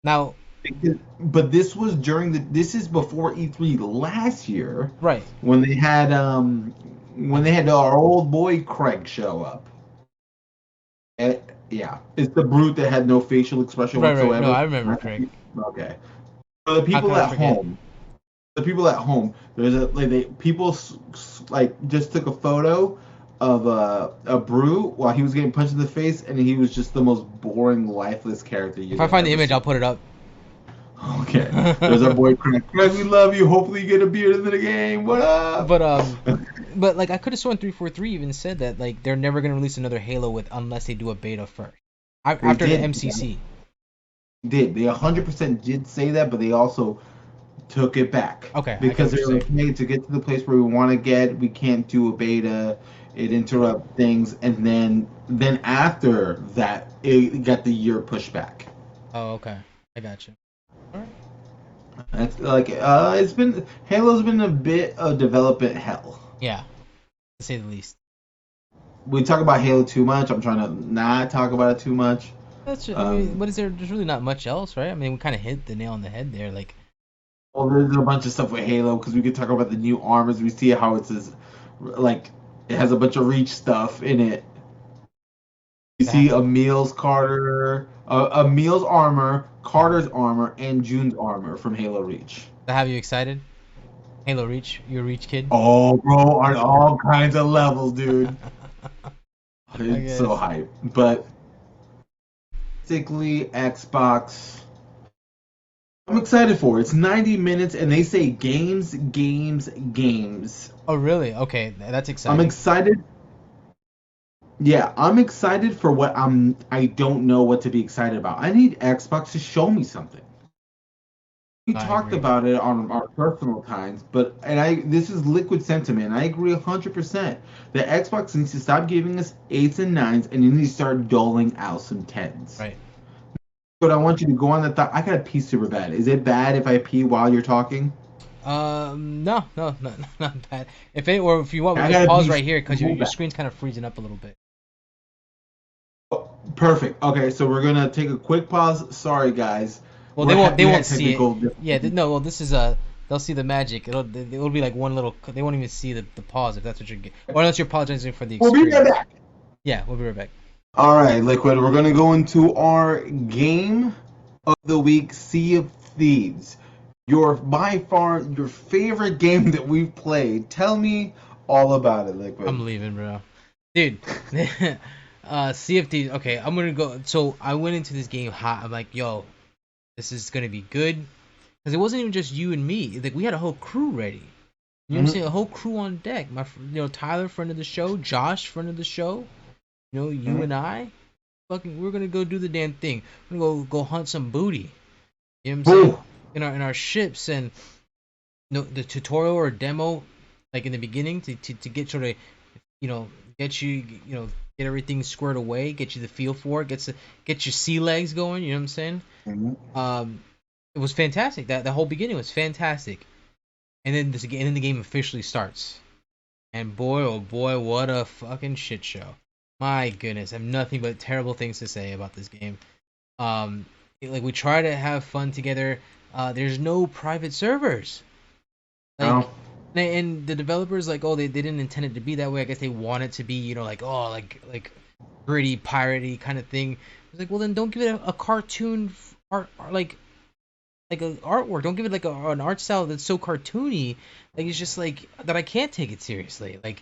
S2: Now,
S1: But this was during the. This is before E3 last year,
S2: right.
S1: when they had our old boy Craig show up. Eh, yeah, it's the brute that had no facial expression
S2: Right. No,
S1: whatsoever.
S2: I remember Craig.
S1: Okay. For the
S2: How
S1: people
S2: can I
S1: at
S2: forget?
S1: home, there's a like they people like just took a photo of a brute while he was getting punched in the face, and he was just the most boring, lifeless character
S2: If
S1: you'd
S2: I
S1: have
S2: find the
S1: ever
S2: image, I'll
S1: seen.
S2: put it up.
S1: Okay, there's our boy Craig. Craig, we love you. Hopefully, you get a beard into the game. What up?
S2: But but like I could have sworn 343 even said that like they're never gonna release another Halo with unless they do a beta first.
S1: They
S2: After the
S1: did.
S2: MCC.
S1: They 100% did say that, but they also took it back
S2: Okay, I get
S1: because
S2: what
S1: they
S2: you're
S1: were
S2: saying.
S1: like, hey, to get to the place where we want to get, we can't do a beta. It interrupts things, and then after that, it got the year pushed back.
S2: Oh, okay. I got you. All right.
S1: That's like it's been Halo's been a bit of development hell.
S2: Yeah, to say the least.
S1: We talk about Halo too much. I'm trying to not talk about it too much.
S2: I mean,
S1: Um,
S2: what is there? There's really not much else, right? I mean, we kind of hit the nail on the head there. Like,
S1: well, there's a bunch of stuff with Halo because we could talk about the new armors. We see how it's like it has a bunch of Reach stuff in it. You
S2: that,
S1: see Emil's armor, Carter's armor, and June's armor from Halo Reach.
S2: that have you excited? Halo Reach, you a Reach kid?
S1: Oh, bro, on all kinds of levels, dude.
S2: I
S1: It's so
S2: guess.
S1: hype. But basically, Xbox, I'm excited for it. It's 90 minutes, and they say games, games, games.
S2: Oh, really? Okay, that's
S1: I'm
S2: exciting.
S1: excited. Yeah, I'm excited for what I don't know what to be excited about. I need Xbox to show me something. We
S2: I
S1: talked
S2: agree.
S1: about it on our personal times, but this is liquid sentiment. I agree 100% that Xbox needs to stop giving us eights and nines, and you need to start doling out some tens.
S2: Right.
S1: But I want you to go on the thought. I gotta pee super bad. Is it bad if I pee while you're talking?
S2: No, not bad. If you want, we
S1: I
S2: could
S1: gotta
S2: pause
S1: pee
S2: right here because
S1: so
S2: your
S1: bad.
S2: screen's kind of freezing up a little bit.
S1: Oh, perfect. Okay, so we're gonna take a quick pause. Sorry, guys.
S2: Well, they
S1: We had
S2: won't see it.
S1: technical
S2: Yeah,
S1: difficulties.
S2: no. Well, this is they'll see the magic. It'll be like one little. They won't even see the pause if that's what you're getting. Or unless you're apologizing for the
S1: We'll be right
S2: experience.
S1: back.
S2: Yeah, we'll be right back.
S1: All right, Liquid. We're gonna go into our game of the week, Sea of Thieves. By far your favorite game that we've played. Tell me all about it, Liquid.
S2: I'm leaving, bro. Dude, CFD. Okay, I'm gonna go. So I went into this game hot. I'm like, yo, this is gonna be good. Because it wasn't even just you and me. Like we had a whole crew ready. You know what I'm
S1: Mhm.
S2: saying? A whole crew on deck. Tyler, friend of the show. Josh, friend of the show. You
S1: Mhm.
S2: and I. Fucking, we're gonna go do the damn thing. We're gonna go hunt some booty. You know what I'm saying?
S1: Ooh.
S2: In our ships and the tutorial or demo, like in the beginning, to get sort of you know get get everything squared away, get you the feel for it, get your sea legs going. You know what I'm saying?
S1: Mhm.
S2: Um, it was fantastic. That the whole beginning was fantastic, and then the game officially starts. And boy, oh boy, what a fucking shit show! My goodness, I have nothing but terrible things to say about this game. Like we try to have fun together. There's no private servers. Like,
S1: No.
S2: and the developers like, oh, they didn't intend it to be that way. I guess they want it to be, like, oh, like gritty, piratey kind of thing. It's like, well, then don't give it a cartoon art, like a artwork. Don't give it like an art style that's so cartoony. Like it's just like that I can't take it seriously. Like,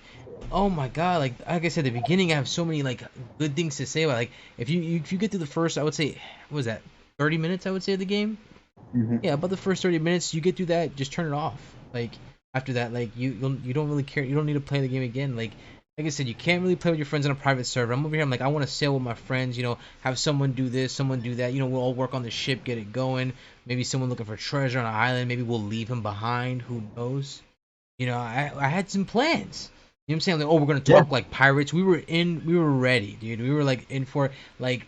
S2: oh my god, like I said at the beginning, I have so many like good things to say about. Like if you get through the first, I would say, what was that, 30 minutes? I would say of the game.
S1: Mhm.
S2: Yeah, about the first 30 minutes, you get through that, just turn it off. Like after that, like you don't really care. You don't need to play the game again. Like I said, you can't really play with your friends on a private server. I'm over here. I'm like, I want to sail with my friends. Have someone do this, someone do that. We'll all work on the ship, get it going. Maybe someone looking for treasure on an island. Maybe we'll leave him behind. Who knows? I had some plans. You know what I'm saying? Like, oh, we're gonna
S1: Yeah.
S2: talk like pirates. We were ready, dude. We were like in for like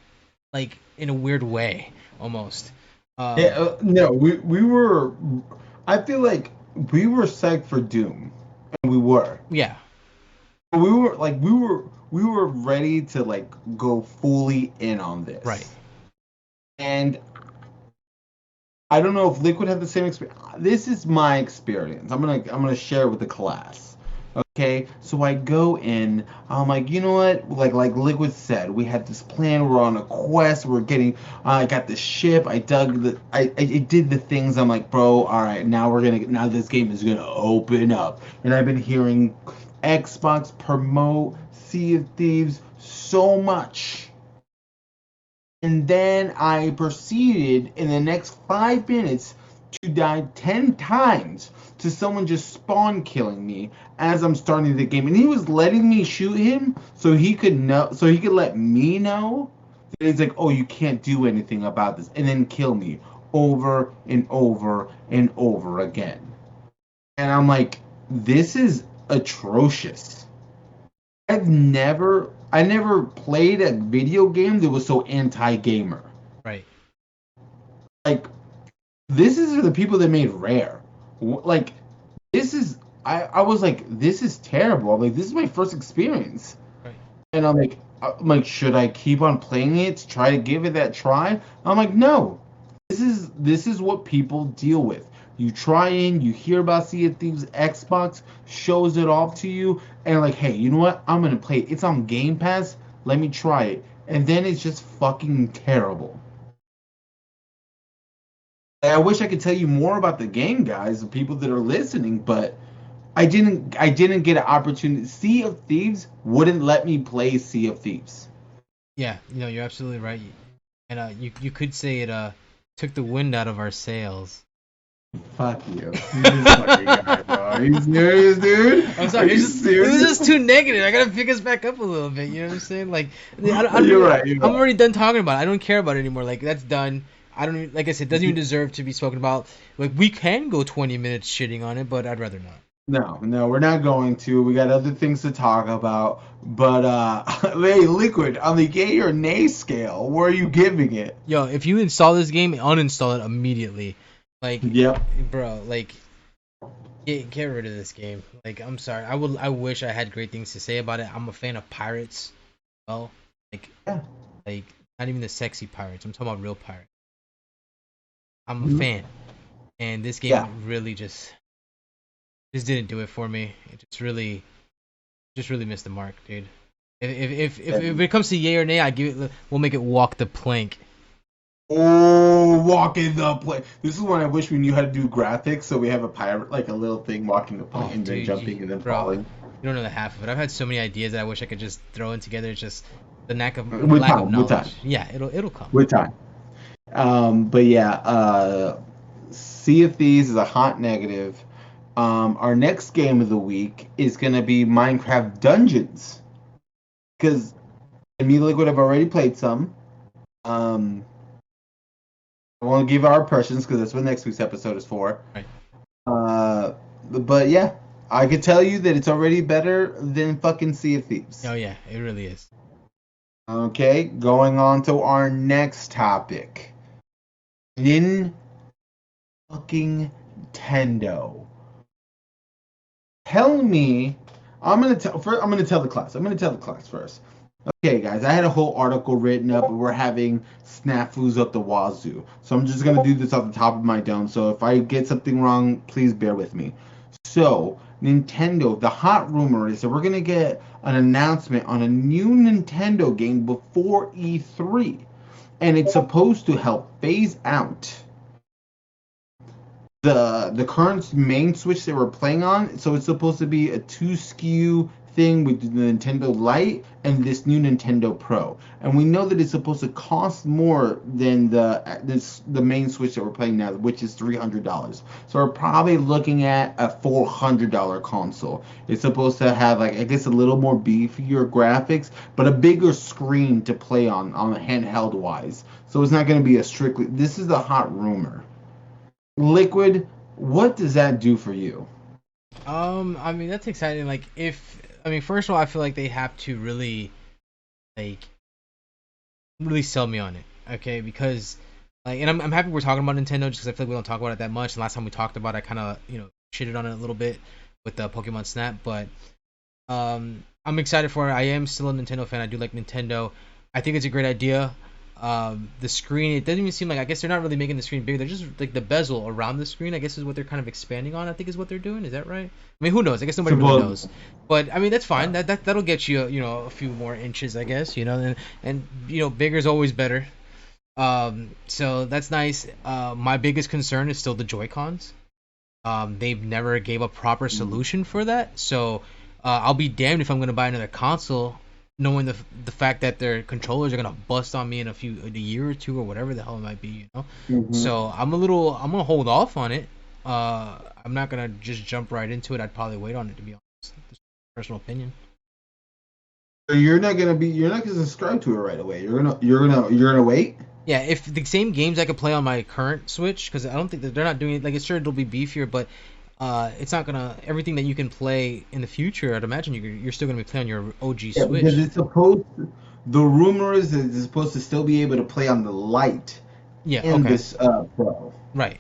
S2: in a weird way almost.
S1: Yeah,
S2: Um,
S1: no, we were. I feel like we were psyched for Doom, and we were.
S2: yeah,
S1: We were ready to like go fully in on
S2: right.
S1: this, and I don't know if Liquid had the same experience. This is my experience. I'm gonna share it with the class. Okay, so I go in. I'm like, you know what? Like Liquid said, we had this plan. We're on a quest. We're getting. I got the ship. I dug the. I did the things. I'm like, bro. All right, now we're gonna. Now this game is gonna open up. And I've been hearing Xbox promote Sea of Thieves so much. And then I proceeded in the next 5 minutes to die 10 times to someone just spawn killing me as I'm starting the game. And he was letting me shoot him so he could know, so he could let me know that he's like, oh, you can't do anything about this, and then kill me over and over and over again. And I'm like, this is atrocious. I never played a video game that was so anti-gamer.
S2: Right.
S1: Like, this is for the people that made Rare. Like, this is I was like, this is terrible. I'm like, this is my first experience.
S2: Right.
S1: And I'm like, should I keep on playing it to try to give it that try? I'm like, no. This is what people deal with. You try in, you hear about Sea of Thieves, Xbox shows it off to you, and like, hey, you know what? I'm gonna play it. It's on Game Pass. Let me try it. And then it's just fucking terrible. I wish I could tell you more about the game, guys, the people that are listening, but I didn't get an opportunity. Sea of Thieves wouldn't let me play Sea of Thieves.
S2: Yeah, you're absolutely right. And you could say it took the wind out of our sails.
S1: Fuck you. This fucking guy, bro. Are you serious, dude?
S2: I'm
S1: Are
S2: sorry.
S1: you
S2: It was
S1: serious?
S2: just too negative. I gotta pick us back up a little bit. You know what I'm saying? Like,
S1: You're right. You're
S2: I'm
S1: right.
S2: already done talking about it. I don't care about it anymore. Like, that's done. I don't even, like I said, it doesn't even deserve to be spoken about. Like, we can go 20 minutes shitting on it, but I'd rather not.
S1: No, no, we're not going to. We got other things to talk about. But hey, Liquid, on the yay or nay scale, where are you giving it?
S2: Yo, if you install this game, uninstall it immediately. Like,
S1: Yep.
S2: bro, like, get rid of this game. Like, I'm sorry. I wish I had great things to say about it. I'm a fan of pirates. Well, like,
S1: Yeah.
S2: like not even the sexy pirates. I'm talking about real pirates. I'm a
S1: Mhm.
S2: fan, and this
S1: Yeah.
S2: game really just didn't do it for me. It just really missed the mark, dude. If it comes to yay or nay, I give it. We'll make it walk the plank.
S1: Oh, walking the plank. This is when I wish we knew how to do graphics, so we have a pirate, like a little thing walking the
S2: Oh,
S1: plank and then
S2: dude,
S1: jumping and then
S2: bro,
S1: falling.
S2: you don't know the half of it. I've had so many ideas that I wish I could just throw in together. It's just the
S1: With
S2: lack of
S1: time, with time,
S2: knowledge. Yeah, it'll come.
S1: with time. But yeah, Sea of Thieves is a hot negative. Our next game of the week is gonna be Minecraft Dungeons because me and Liquid have already played some. Um, I want to give our impressions because that's what next week's episode is for.
S2: Right.
S1: Uh, but yeah, I could tell you that it's already better than fucking Sea of Thieves.
S2: Oh yeah, it really is.
S1: Okay, going on to our next topic. Nin fucking Tendo. Tell me, I'm gonna tell the class. I'm gonna tell the class first. Okay, guys, I had a whole article written up, and we're having snafus up the wazoo. So I'm just gonna do this off the top of my dome. So if I get something wrong, please bear with me. So Nintendo, the hot rumor is that we're gonna get an announcement on a new Nintendo game before E3, and it's supposed to help phase out the current main Switch that we're playing on. So it's supposed to be a two SKU thing with the Nintendo Lite and this new Nintendo Pro. And we know that it's supposed to cost more than the main Switch that we're playing now, which is $300. So we're probably looking at a $400 console. It's supposed to have, like, I guess a little more beefier graphics, but a bigger screen to play on handheld wise. So it's not going to be a strictly. This is the hot rumor. Liquid, what does that do for you?
S2: I mean that's exciting. Like if I mean, first of all, I feel like they have to really like really sell me on it, okay? Because like, and I'm happy we're talking about Nintendo just because I feel like we don't talk about it that much. And last time we talked about it, I kind of shitted on it a little bit with the Pokemon Snap, but I'm excited for it. I am still a Nintendo fan. I do like Nintendo. I think it's a great idea. The screen, it doesn't even seem like, I guess they're not really making the screen bigger. They're just like the bezel around the screen, I guess is what they're kind of expanding on. I think is what they're doing. Is that right? I mean, who knows? I guess nobody really knows.
S1: Supposedly.
S2: But I mean, that's fine.
S1: Yeah.
S2: That'll get you a few more inches, I guess. And bigger is always better. So that's nice. My biggest concern is still the Joy Cons. They've never gave a proper solution for that. So I'll be damned if I'm gonna buy another console, knowing the fact that their controllers are gonna bust on me in a year or two or whatever the hell it might be.
S1: Hmm.
S2: So I'm gonna hold off on it. I'm not gonna just jump right into it. I'd probably wait on it, to be honest. Just personal opinion.
S1: So you're not gonna subscribe to it right away. You're gonna wait.
S2: Yeah, if the same games I could play on my current Switch, because I don't think that they're not doing it. Like, it's sure it'll be beefier, but it's not gonna everything that you can play in the future. I'd imagine you're still gonna be playing your OG
S1: Yeah, because
S2: Switch.
S1: the rumor is that it's supposed to still be able to play on the light
S2: Yeah.
S1: in
S2: Okay.
S1: this Pro.
S2: Right.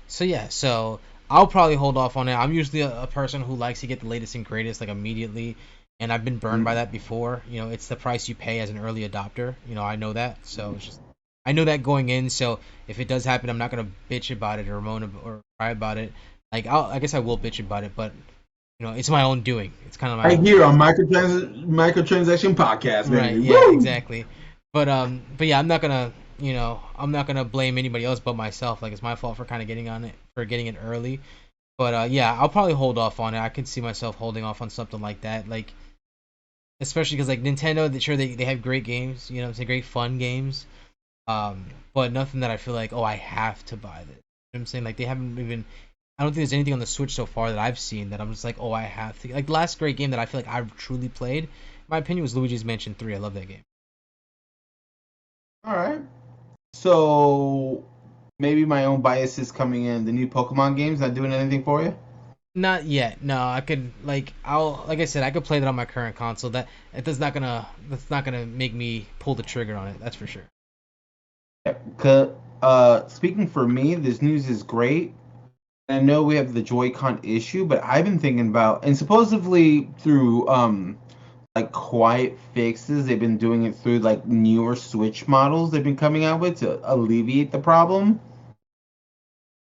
S2: So yeah. So I'll probably hold off on it. I'm usually a person who likes to get the latest and greatest like immediately, and I've been burned by that before. It's the price you pay as an early adopter. I know that. So it's just I know that going in. So if it does happen, I'm not gonna bitch about it or moan or cry about it. Like I guess I will bitch about it, but it's my own doing. It's kind of my
S1: Right
S2: own
S1: here
S2: fault.
S1: on Microtransaction Podcast,
S2: Right.
S1: baby.
S2: Yeah.
S1: Woo!
S2: Exactly. But yeah, I'm not gonna blame anybody else but myself. Like, it's my fault for kind of getting it early. But yeah, I'll probably hold off on it. I can see myself holding off on something like that. Like, especially because like Nintendo, sure they have great games. It's a great fun games. But nothing that I feel like, oh, I have to buy this. You know what I'm saying? Like, they haven't even. I don't think there's anything on the Switch so far that I've seen that I'm just like, oh, I have to. Like, the last great game that I feel like I've truly played, in my opinion, was Luigi's Mansion 3. I love that game.
S1: All right. So maybe my own bias is coming in. The new Pokemon games not doing anything for you.
S2: Not yet. No, I could like I said, I could play that on my current console. That's not gonna make me pull the trigger on it. That's for sure.
S1: Yeah, speaking for me, this news is great. I know we have the Joy-Con issue, but I've been thinking about, and supposedly through like quiet fixes, they've been doing it through like newer Switch models they've been coming out with to alleviate the problem.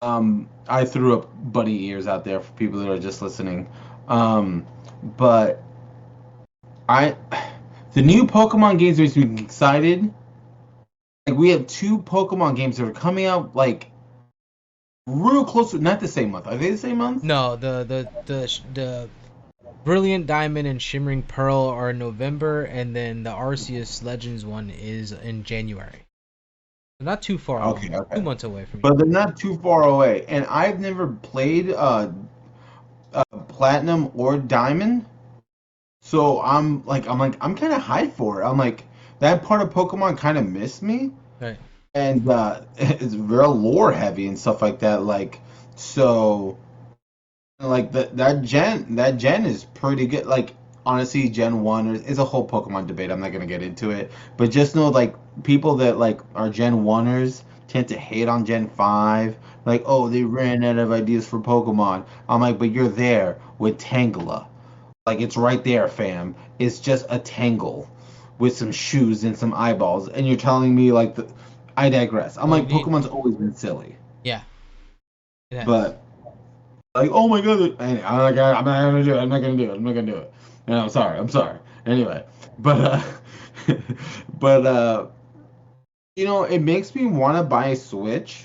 S1: I threw up bunny ears out there for people that are just listening. But I the new Pokemon games makes me excited. Like, we have two Pokemon games that are coming out like real close to, not the same month. Are they the same month?
S2: No, the Brilliant Diamond and Shimmering Pearl are in November, and then the Arceus Legends one is in January. So not too far off.
S1: Okay,
S2: 2 months away from each
S1: but
S2: other.
S1: they're not too far away. And I've never played Platinum or Diamond, so I'm kind of hyped for it. I'm like, that part of Pokemon kind of missed me,
S2: Right.
S1: and it's real lore heavy and stuff like that. So like that gen is pretty good. Like, honestly, Gen 1 is a whole Pokemon debate. I'm not gonna get into it, but just know, like, people that like are Gen 1ers tend to hate on Gen 5. Like, oh, they ran out of ideas for Pokemon. I'm like, but you're there with Tangela. Like, it's right there, fam. It's just a Tangle with some shoes and some eyeballs, and you're telling me like I digress. I'm
S2: All you
S1: like,
S2: need.
S1: Pokemon's always been silly,
S2: Yeah, it has.
S1: but like, oh my god, anyway, I'm not gonna do it. I'm not gonna do it. I'm not gonna do it. And I'm sorry. I'm sorry. Anyway, but but it makes me want to buy a Switch.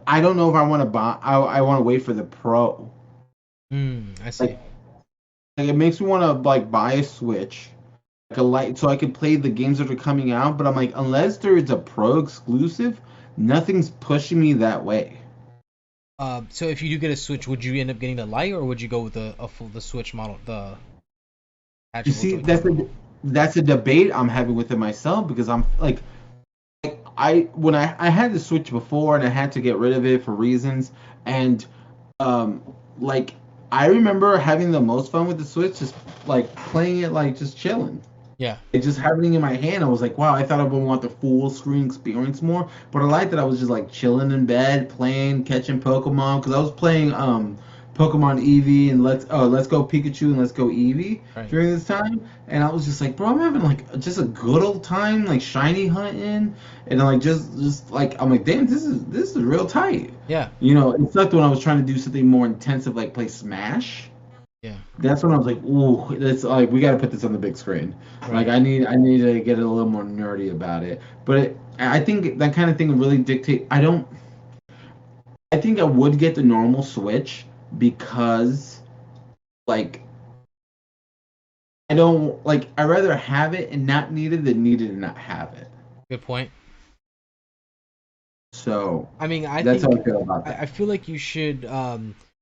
S1: I don't know if I want to buy. I want to wait for the Pro.
S2: I see.
S1: Like, it makes me want to like buy a Switch, like a light, so I can play the games that are coming out. But I'm like, unless there is a Pro exclusive, nothing's pushing me that way.
S2: So if you do get a Switch, would you end up getting the Lite, or would you go with the Switch model, the
S1: You
S2: attachable
S1: see,
S2: Joy-Con?
S1: that's a debate I'm having with it myself, because I'm like, when I had the Switch before and I had to get rid of it for reasons, and like, I remember having the most fun with the Switch, just like playing it, like just chilling.
S2: Yeah.
S1: It just having it in my hand, I was like, wow, I thought I would want the full screen experience more, but I liked that I was just like chilling in bed, playing, catching Pokemon, because I was playing Pokemon Eevee and Let's Go Pikachu and Let's Go Eevee
S2: Right.
S1: during this time, and I was just like, bro, I'm having like just a good old time, like shiny hunting, and like just like I'm like, damn, this is real tight.
S2: Yeah.
S1: You know, it sucked when I was trying to do something more intensive, like play Smash.
S2: Yeah.
S1: That's when I was like, ooh, it's like we got to put this on the big screen. Like
S2: Right.
S1: I need to get a little more nerdy about it. But I think that kind of thing would really dictate. I think I would get the normal Switch because like I don't like. I rather have it and not need it than need it and not have it.
S2: Good point.
S1: So
S2: I mean, I
S1: that's how
S2: think
S1: I feel about
S2: I
S1: that.
S2: feel like you should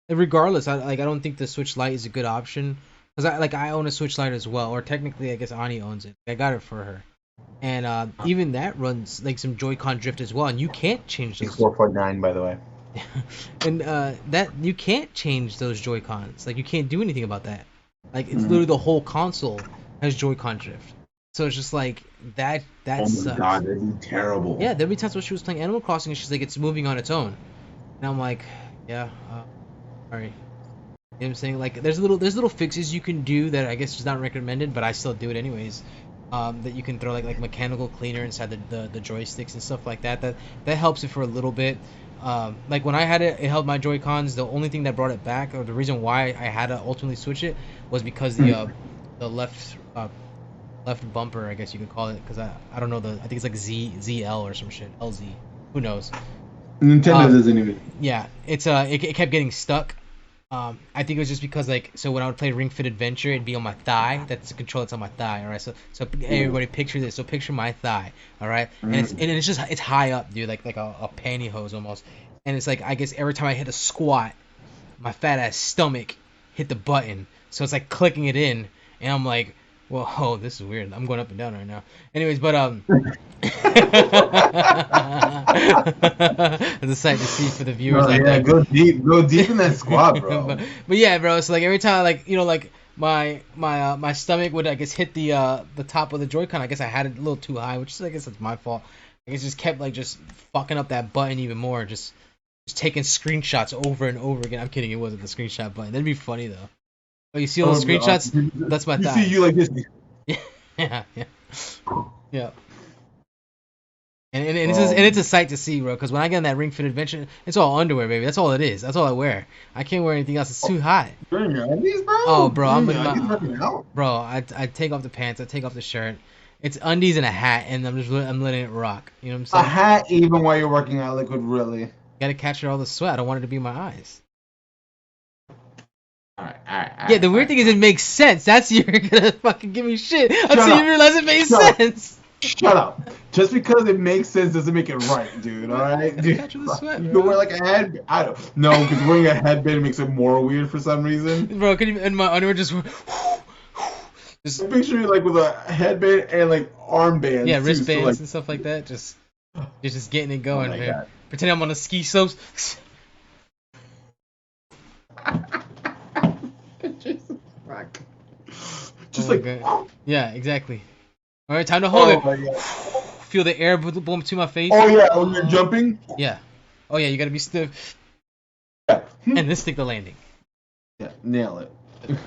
S2: regardless. I don't think the Switch Lite is a good option because I own a Switch Lite as well, or technically I guess Ani owns it. I got it for her, and even that runs like some Joy-Con drift as well, and you can't change
S1: It's
S2: those.
S1: 4.9, by the way.
S2: And that you can't change those Joy Cons. Like you can't do anything about that. Like it's
S1: Mhm.
S2: literally the whole console has Joy-Con drift. So it's just like that
S1: Oh my
S2: sucks.
S1: god, that'd be terrible.
S2: Yeah, there'll be times when she was playing Animal Crossing and she's like it's moving on its own. And I'm like, yeah, sorry. You know what I'm saying? Like there's little fixes you can do that I guess is not recommended, but I still do it anyways. That you can throw like mechanical cleaner inside the joysticks and stuff like that. That helps it for a little bit. Like when I had it held my Joy Cons. The only thing that brought it back, or the reason why I had to ultimately switch it, was because the left bumper, I guess you could call it, because I don't know I think it's like ZL or some shit, LZ, who knows.
S1: Nintendo
S2: Um,
S1: doesn't even.
S2: yeah, it kept getting stuck. I think it was just because like so when I would play Ring Fit Adventure, it'd be on my thigh. That's the control that's on my thigh. All right, so everybody picture this. So picture my thigh. All right, and it's just it's high up, dude, like a pantyhose almost. And it's like I guess every time I hit a squat, my fat ass stomach hit the button. So it's like clicking it in, and I'm like, well, oh, this is weird. I'm going up and down right now. Anyways, but it's a sight to see for the viewers
S1: Oh
S2: out
S1: yeah,
S2: there.
S1: go deep in that squat,
S2: but,
S1: bro.
S2: but yeah, bro. So like every time, like like my stomach would I guess hit the top of the Joy-Con. I guess I had it a little too high, which is I guess that's my fault. I guess just kept like just fucking up that button even more, just taking screenshots over and over again. I'm kidding, it wasn't the screenshot button. That'd be funny though. Oh, you see all those screenshots? That's my
S1: You see
S2: thighs.
S1: you like this.
S2: Yeah, yeah, yeah. And it's a sight to see, bro. Because when I get in that Ring Fit Adventure, it's all underwear, baby. That's all it is. That's all I wear. I can't wear anything else. It's too hot.
S1: You're in your undies,
S2: Oh,
S1: bro.
S2: bro,
S1: You're
S2: I'm
S1: in
S2: with
S1: your undies working out.
S2: bro. I take off the pants. I take off the shirt. It's undies and a hat, and I'm letting it rock. You know what I'm
S1: A
S2: saying?
S1: hat, even while you're working out, liquid really.
S2: Gotta capture all the sweat. I don't want it to be in my eyes.
S1: All right, all right, all
S2: Yeah,
S1: right,
S2: the
S1: all
S2: weird
S1: right.
S2: thing is it makes sense. That's you're gonna fucking give me shit
S1: Shut
S2: until you
S1: up.
S2: realize it makes
S1: Shut up.
S2: sense.
S1: Shut up. Just because it makes sense doesn't make it right, dude. All right,
S2: Gotta
S1: dude.
S2: capture the sweat,
S1: You can
S2: bro.
S1: wear like a head. I don't. No, because wearing a headband makes it more weird for some reason.
S2: Bro, can you and my underwear just just
S1: I picture you like with a headband and like
S2: yeah,
S1: armbands too. So like,
S2: wristbands and stuff like that. Just getting it
S1: oh
S2: going,
S1: my
S2: man.
S1: god.
S2: Pretend I'm on the ski slopes.
S1: Jesus fuck.
S2: Oh
S1: Just
S2: my
S1: like.
S2: god. Yeah, exactly. All right, time to hold
S1: Oh
S2: it.
S1: my god.
S2: Feel the air boom to my face.
S1: Oh yeah, when you're jumping.
S2: Yeah. Oh yeah, you gotta be stiff
S1: Yeah.
S2: and then stick the landing.
S1: Yeah, nail it.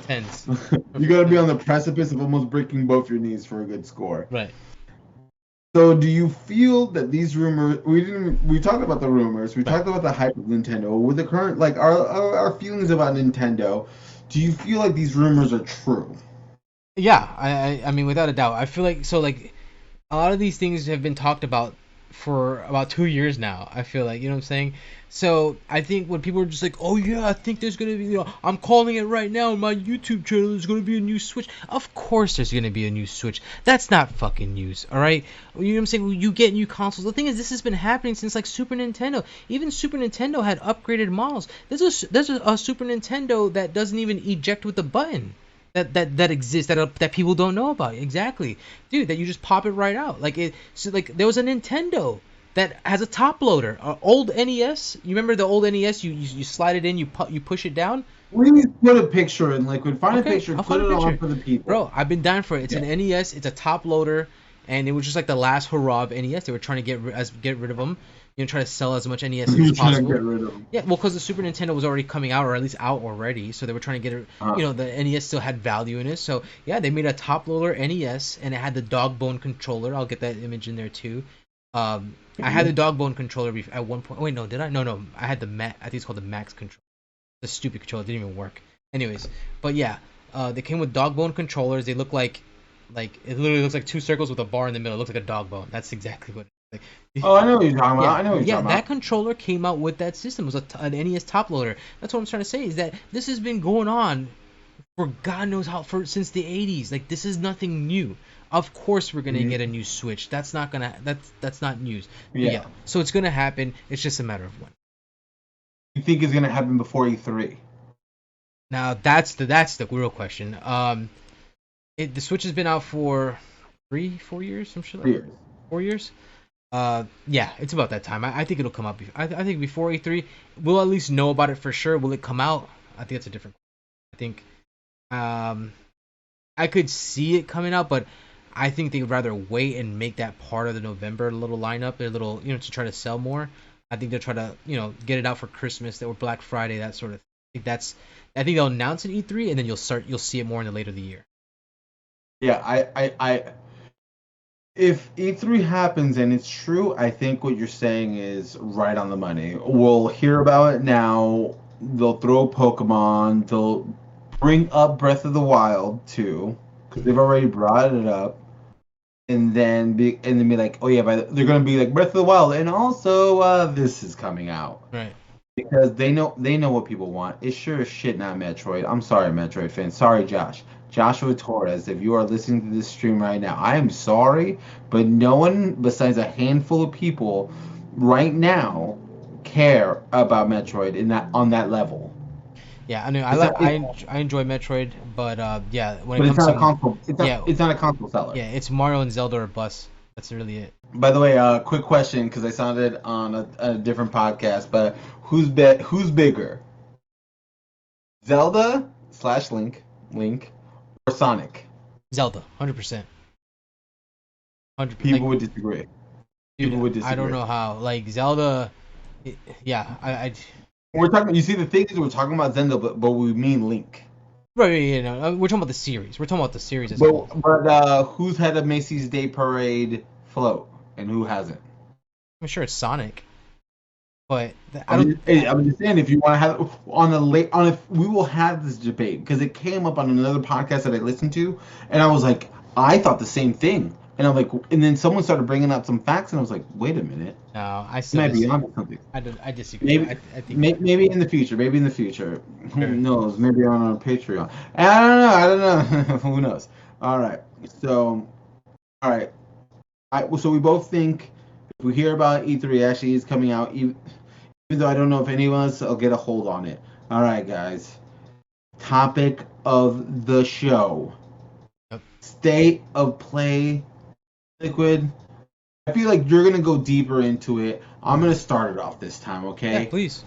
S2: Tens.
S1: You gotta be on the precipice of almost breaking both your knees for a good score.
S2: Right.
S1: So, do you feel that these rumors? We talked about the rumors. We
S2: Right.
S1: talked about the hype of Nintendo. With the current, like our feelings about Nintendo, do you feel like these rumors are true?
S2: Yeah, I mean without a doubt. I feel like so like a lot of these things have been talked about for about 2 years now. I feel like, you know what I'm saying? So I think when people are just like, oh yeah, I think there's gonna be, I'm calling it right now on my YouTube channel. There's gonna be a new Switch. Of course, there's gonna be a new Switch. That's not fucking news, all right? You know what I'm saying? You get new consoles. The thing is, this has been happening since like Super Nintendo. Even Super Nintendo had upgraded models. There's a Super Nintendo that doesn't even eject with the button that exists that people don't know about. Exactly, dude. That you just pop it right out. Like it. So like there was a Nintendo that has a top loader. Old NES. You remember the old NES? You slide it in, you push it down.
S1: Please put a picture in Liquid. Find a
S2: Okay,
S1: picture,
S2: I'll
S1: put
S2: find a
S1: it on
S2: picture.
S1: for the people.
S2: Bro, I've been down for it. It's an NES. It's a top loader, and it was just like the last hurrah of NES. They were trying to get rid of them. Try to sell as much NES as
S1: You're trying to
S2: possible.
S1: get rid of them.
S2: Yeah, well, because the Super Nintendo was already coming out, or at least out already, so they were trying to get it. The NES still had value in it, so yeah, they made a top loader NES, and it had the dog bone controller. I'll get that image in there too. I had the dog bone controller at one point. Wait, no, did I? No, I had I think it's called the Max controller. The stupid controller, it didn't even work. Anyways, but yeah, they came with dog bone controllers. They look like it literally looks like two circles with a bar in the middle. It looks like a dog bone. That's exactly what.
S1: Oh, I know what you're talking about.
S2: Yeah,
S1: I know what you're talking
S2: that
S1: about.
S2: controller came out with that system. It was an NES top loader. That's what I'm trying to say is that this has been going on for God knows how since the 80s. Like this is nothing new. Of course we're gonna get a new Switch. That's not news.
S1: Yeah.
S2: So it's gonna happen. It's just a matter of when.
S1: You think it's gonna happen before E3?
S2: Now that's the real question. The Switch has been out for 4 years, some shit like that. 4 years. Yeah, it's about that time. I think it'll come out. I think before E3, we'll at least know about it for sure. Will it come out? I think that's a different. I think, I could see it coming out, but I think they would rather wait and make that part of the November little lineup, their little, to try to sell more. I think they'll try to, get it out for Christmas or Black Friday, that sort of thing. I think they'll announce it E3, and then you'll see it more in the later of the year.
S1: Yeah, if E3 happens and it's true, I think what you're saying is right on the money. We'll hear about it now. They'll throw Pokemon. They'll bring up Breath of the Wild too, because they've already brought it up. And then be like, oh yeah, they're gonna be like Breath of the Wild, and also this is coming out.
S2: Right.
S1: Because they know what people want. It's sure as shit not Metroid. I'm sorry, Metroid fans. Sorry, Joshua Torres, if you are listening to this stream right now, I am sorry, but no one besides a handful of people right now care about Metroid on that level.
S2: Yeah, I know. I enjoy Metroid, but yeah, when
S1: But
S2: it
S1: it's
S2: comes
S1: not
S2: to
S1: a console. It's not a console seller.
S2: yeah, it's Mario and Zelda or bust. That's really it.
S1: By the way, quick question because I sounded on a different podcast, but who's bigger, Zelda / Link, or Sonic?
S2: Zelda, 100%. 100%.
S1: People would disagree. People would disagree.
S2: I don't know how. Like Zelda, yeah,
S1: We're talking. You see, the thing is, we're talking about Zelda, but we mean Link.
S2: Right, we're talking about the series. We're talking about the series as
S1: well.
S2: well.
S1: But who's had a Macy's Day Parade float and who hasn't?
S2: I'm sure it's Sonic, but
S1: I'm just saying, if you want to have we will have this debate because it came up on another podcast that I listened to, and I was like, I thought the same thing, and I'm like, and then someone started bringing up some facts, and I was like, wait a minute.
S2: No, I still
S1: might be onto something.
S2: I disagree.
S1: Maybe,
S2: I think
S1: maybe in the future. Sure. Who knows? Maybe on our Patreon. I don't know. Who knows? All right. So, so we both think if we hear about E3 actually is coming out, even though I don't know if any of us will get a hold on it. All right, guys. Topic of the show.
S2: Yep.
S1: State of play, Liquid. I feel like you're gonna go deeper into it. I'm gonna start it off this time, okay?
S2: Yeah, please.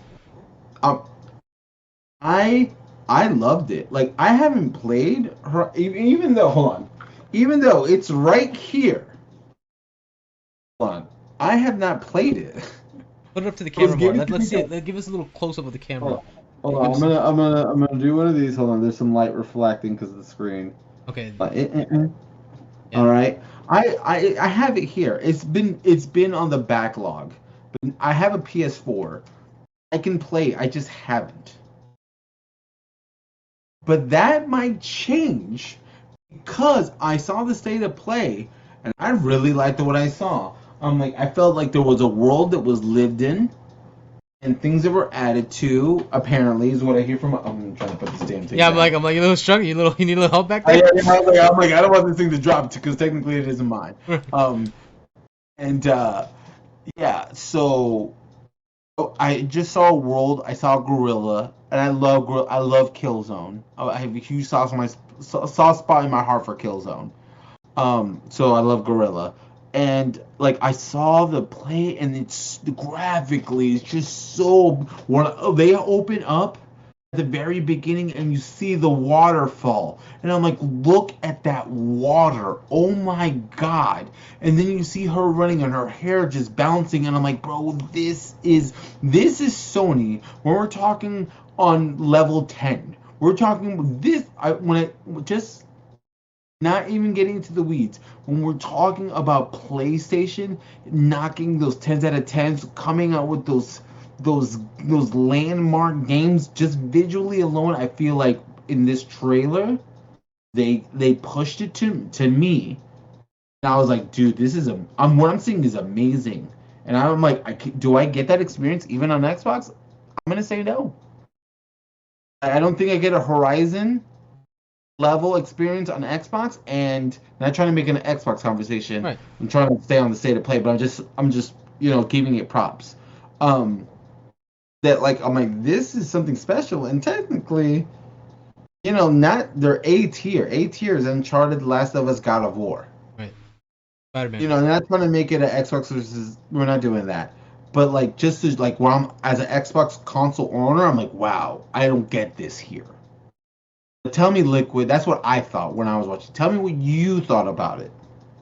S1: I loved it. Like I haven't played her, even though it's right here. Hold on, I have not played it.
S2: Put it up to the camera more. Let's see it. Give us a little close up of the camera.
S1: Hold on. I'm gonna do one of these. Hold on. There's some light reflecting because of the screen.
S2: Okay.
S1: Yeah. All right. I have it here. It's been on the backlog. But I have a PS4. I can play. I just haven't. But that might change because I saw the state of play and I really liked what I saw. I felt like there was a world that was lived in and things that were added to, apparently, is what I hear from. I'm trying to put this damn thing.
S2: Yeah,
S1: down.
S2: I'm like, you little struggle. You need a little help back there.
S1: I'm like, I don't want this thing to drop because technically it isn't mine. Yeah. So I just saw a world. I saw a gorilla, and I love Killzone. I have a huge soft spot in my heart for Killzone. So I love gorilla, and like I saw the play, and it's graphically, it's just so when they open up at the very beginning and you see the waterfall, and I'm like, look at that water, oh my god. And then you see her running and her hair just bouncing, and I'm like, bro, this is Sony when we're talking on level 10. We're talking this I when it just not even getting into the weeds. When we're talking about PlayStation knocking those 10s out of 10s, coming out with those landmark games, just visually alone, I feel like in this trailer they pushed it to me. And I was like, dude, this is what I'm seeing is amazing. And I'm like, do I get that experience even on Xbox? I'm gonna say no. I don't think I get a Horizon level experience on Xbox, and not trying to make an Xbox conversation.
S2: Right.
S1: I'm trying to stay on the state of play, but I'm just giving it props. Um, that like I'm like this is something special, and technically, not they're A tier. A tier is Uncharted, Last of Us, God of War.
S2: Right. Spider-Man.
S1: Not trying to make it an Xbox versus. We're not doing that. But like just to like when I'm as an Xbox console owner, I'm like, wow, I don't get this here. Tell me, Liquid. That's what I thought when I was watching. Tell me what you thought about it.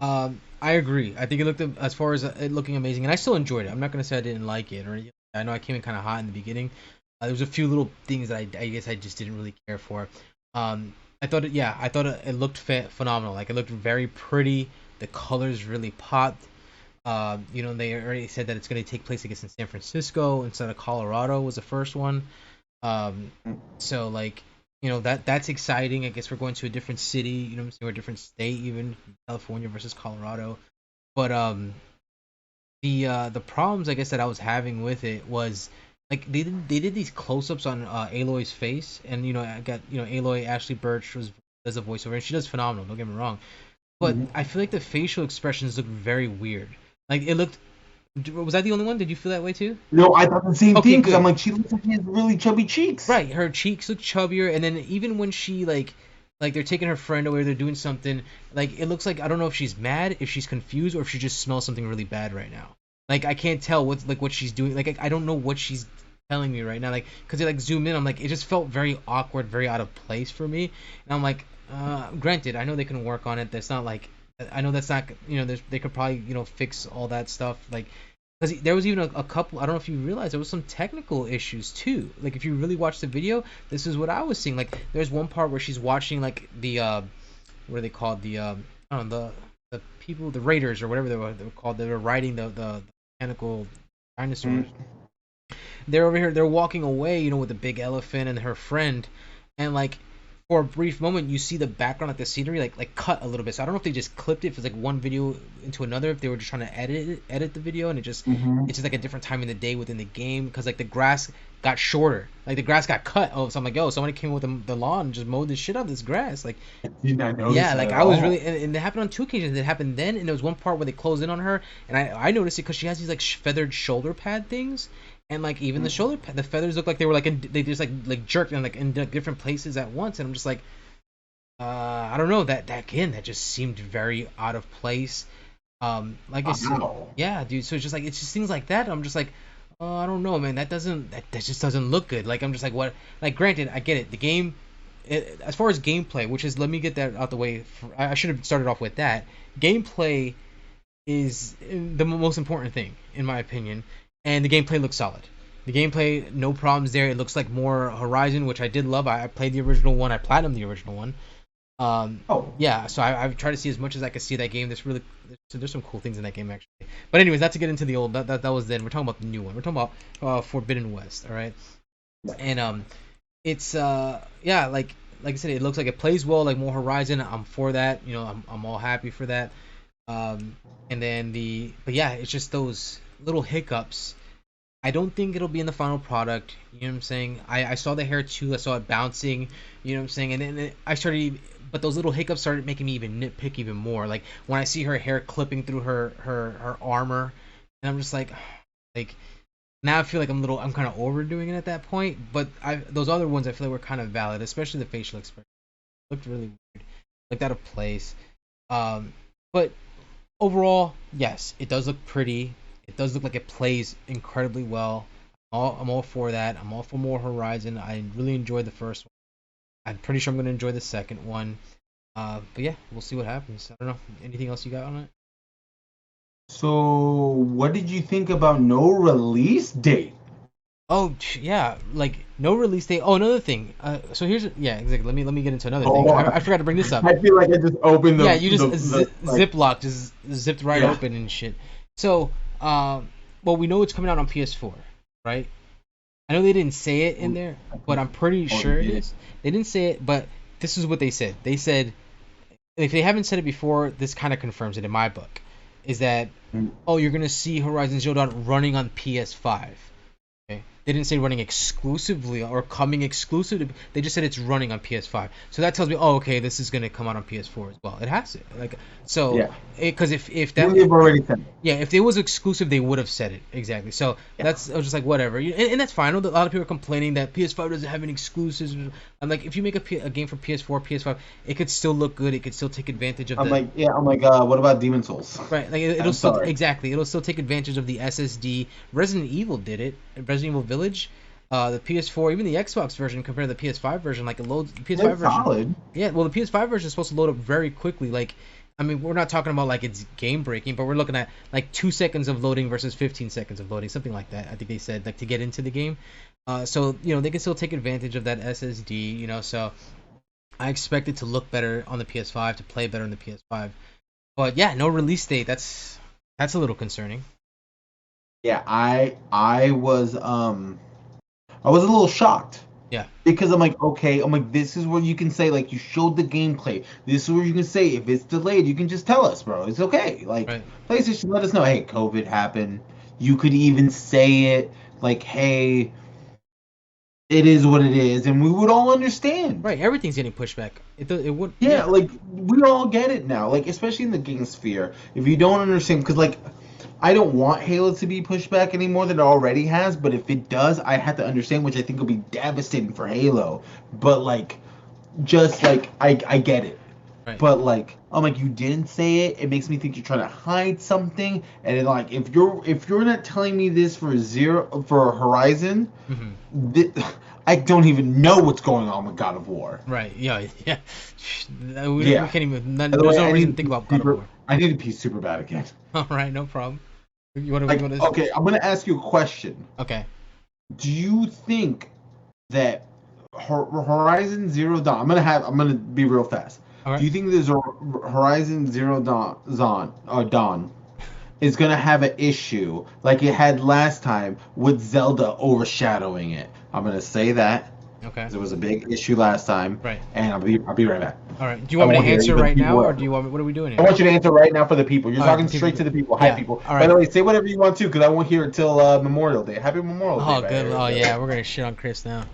S2: I agree. I think it looked as far as it looking amazing, and I still enjoyed it. I'm not gonna say I didn't like it, or I know I came in kind of hot in the beginning. There was a few little things that I guess I just didn't really care for. I thought I thought it looked phenomenal. Like it looked very pretty. The colors really popped. They already said that it's gonna take place, I guess, in San Francisco instead of Colorado was the first one. Um, so like that's exciting. I guess we're going to a different city, what I'm saying, or a different state, even California versus Colorado. But the problems I guess that I was having with it was like they did these close-ups on Aloy's face, and I got Aloy Ashley Birch does a voiceover, and she does phenomenal. Don't get me wrong, but
S1: Mm-hmm.
S2: I feel like the facial expressions look very weird. Like it looked. Was I the only one? Did you feel that way too?
S1: No, I thought the same
S2: Okay,
S1: thing because I'm
S2: good.
S1: like, she looks like she has really chubby cheeks.
S2: Right, her cheeks look chubbier, and then even when she like they're taking her friend away, they're doing something. Like it looks like I don't know if she's mad, if she's confused, or if she just smells something really bad right now. Like I can't tell what she's doing. Like I don't know what she's telling me right now. Like because they like zoom in, I'm like it just felt very awkward, very out of place for me. And I'm like, granted, I know they can work on it. That's not like I know that's not they could probably fix all that stuff like because there was even a couple. I don't know if you realize there was some technical issues too. Like if you really watch the video, this is what I was seeing. Like there's one part where she's watching like the what are they called, the I don't know, the people, the raiders or whatever they were called. They were riding the mechanical dinosaurs.
S1: Mm.
S2: They're over here. They're walking away, with the big elephant and her friend, and like for a brief moment you see the background, like the scenery, like cut a little bit. So I don't know if they just clipped it if it's like one video into another, if they were just trying to edit the video, and
S1: Mm-hmm.
S2: it's just like a different time in the day within the game because like the grass got shorter, like the grass got cut. Oh, so I'm like, yo, somebody came with the lawn and just mowed this shit up, this grass, like.
S1: Did not notice
S2: Yeah,
S1: that
S2: like
S1: at
S2: I was
S1: all.
S2: really, and it happened on two occasions. It happened then, and there was one part where they closed in on her, and I noticed it because she has these like feathered shoulder pad things, and like even the shoulder pad, the feathers look like they were like they just like jerked in like in different places at once, and I'm just like, I don't know, that again, that just seemed very out of place. Like I said,
S1: Wow.
S2: yeah, dude. So it's just like it's just things like that. I'm just like, oh, I don't know, man. That just doesn't look good. Like I'm just like, what? Like granted, I get it. The game, as far as gameplay, which is, let me get that out the way. I should have started off with that. Gameplay is the most important thing in my opinion, and the gameplay looks solid. The gameplay, no problems there. It looks like more Horizon, which I did love. I played the original one. I platinumed the original one.
S1: Oh.
S2: Yeah, so I've tried to see as much as I could see that game. There's some cool things in that game actually. But anyways, not to get into the old, that was then. We're talking about the new one. We're talking about Forbidden West. All right, and it's yeah, like I said, it looks like it plays well, like more Horizon. I'm for that. I'm all happy for that. And then but yeah, it's just those little hiccups. I don't think it'll be in the final product. You know what I'm saying? I saw the hair too. I saw it bouncing. You know what I'm saying? And then I started, but those little hiccups started making me even nitpick even more. Like when I see her hair clipping through her armor, and I'm just like now I feel like I'm kind of overdoing it at that point. But those other ones I feel like were kind of valid, especially the facial expression looked really weird, looked out of place. Um, but Overall, yes, it does look pretty. It does look like it plays incredibly well. I'm all for that. I'm all for more Horizon. I really enjoyed the first one. I'm pretty sure I'm going to enjoy the second one. But yeah, we'll see what happens. I don't know. Anything else you got on it?
S1: So, what did you think about no release date?
S2: Oh yeah, like no release date. Oh, another thing. So here's yeah, exactly. Let me get into another thing.
S1: Oh,
S2: I forgot to bring this up.
S1: I feel like I just opened
S2: Yeah, you just
S1: the like
S2: ziplock just zipped right
S1: yeah.
S2: open and shit. So, well, we know it's coming out on PS4, right? I know they didn't say it in there, but I'm pretty
S1: Oh,
S2: sure it is. They didn't say it, but this is what they said. They said if they haven't said it before, this kind of confirms it in my book. Is that oh, you're gonna see Horizon Zero Dawn running on PS5. Okay. They didn't say running exclusively or coming exclusive. They just said it's running on PS5. So that tells me, oh, okay, this is gonna come out on PS4 as well. It has to. Like, so,
S1: Yeah.
S2: because if
S1: Well,
S2: that,
S1: they've already said it.
S2: yeah, if it was exclusive, they would have said it exactly. So
S1: Yeah.
S2: that's I was just like whatever, and that's fine. I know that a lot of people are complaining that PS5 doesn't have any exclusives. I'm like, if you make a game for PS4, PS5, it could still look good. It could still take advantage of
S1: I'm
S2: the
S1: like, yeah, I'm like, what about Demon Souls?
S2: right. Like it'll
S1: I'm
S2: still
S1: sorry.
S2: exactly. It'll still take advantage of the SSD. Resident Evil did it. Resident Evil Village. The PS4, even the Xbox version compared to the PS5 version, like it loads the PS5
S1: It's
S2: version.
S1: solid.
S2: Yeah, well, the PS5 version is supposed to load up very quickly. Like, I mean, we're not talking about like it's game breaking, but we're looking at like 2 seconds of loading versus 15 seconds of loading, something like that. I think they said like to get into the game. So they can still take advantage of that SSD. So I expect it to look better on the PS5, to play better on the PS5. But yeah, no release date. That's a little concerning.
S1: Yeah, I was a little shocked
S2: Yeah.
S1: because I'm like, okay, I'm like, this is where you can say like you showed the gameplay. This is where you can say if it's delayed, you can just tell us, bro. It's okay. Like
S2: Right.
S1: PlayStation, let us know. Hey, COVID happened. You could even say it like, hey, it is what it is, and we would all understand.
S2: Right. Everything's getting pushed back. It would.
S1: Yeah,
S2: Yeah.
S1: like we all get it now. Like especially in the game sphere, if you don't understand, because like I don't want Halo to be pushed back any more than it already has. But if it does, I have to understand, which I think will be devastating for Halo. But like, just like I get it.
S2: Right.
S1: But like, I'm like, you didn't say it. It makes me think you're trying to hide something. And then, like, if you're not telling me this for Horizon,
S2: Hmm.
S1: th- I don't even know what's going on with God of War.
S2: Right. Yeah. Yeah. We
S1: Yeah.
S2: can't even.
S1: By the
S2: There's
S1: way,
S2: no reason to think about God of War.
S1: I need to pee super bad again.
S2: All right. No problem. You want to? You
S1: Like,
S2: want to?
S1: okay, I'm gonna ask you a question.
S2: Okay.
S1: Do you think that Horizon Zero Dawn? I'm gonna be real fast.
S2: All
S1: Do
S2: right.
S1: you think there's a Horizon Zero Dawn is gonna have an issue like it had last time with Zelda overshadowing it? I'm gonna say that
S2: Okay.
S1: there was a big issue last time,
S2: Right.
S1: and I'll be right back.
S2: All right. Do you
S1: I
S2: want me to
S1: won't hear
S2: answer
S1: you, but
S2: right now,
S1: people
S2: or do you want me? What are we doing
S1: I
S2: here?
S1: want you to answer right now for the people. You're
S2: All right.
S1: talking
S2: The people.
S1: straight to the people. Hi,
S2: Yeah.
S1: people.
S2: All
S1: By
S2: right.
S1: the way, say whatever you want to, because I won't hear it till Memorial Day. Happy Memorial Day.
S2: Oh,
S1: by
S2: good.
S1: the
S2: Oh,
S1: way.
S2: yeah. We're gonna shit on Chris now.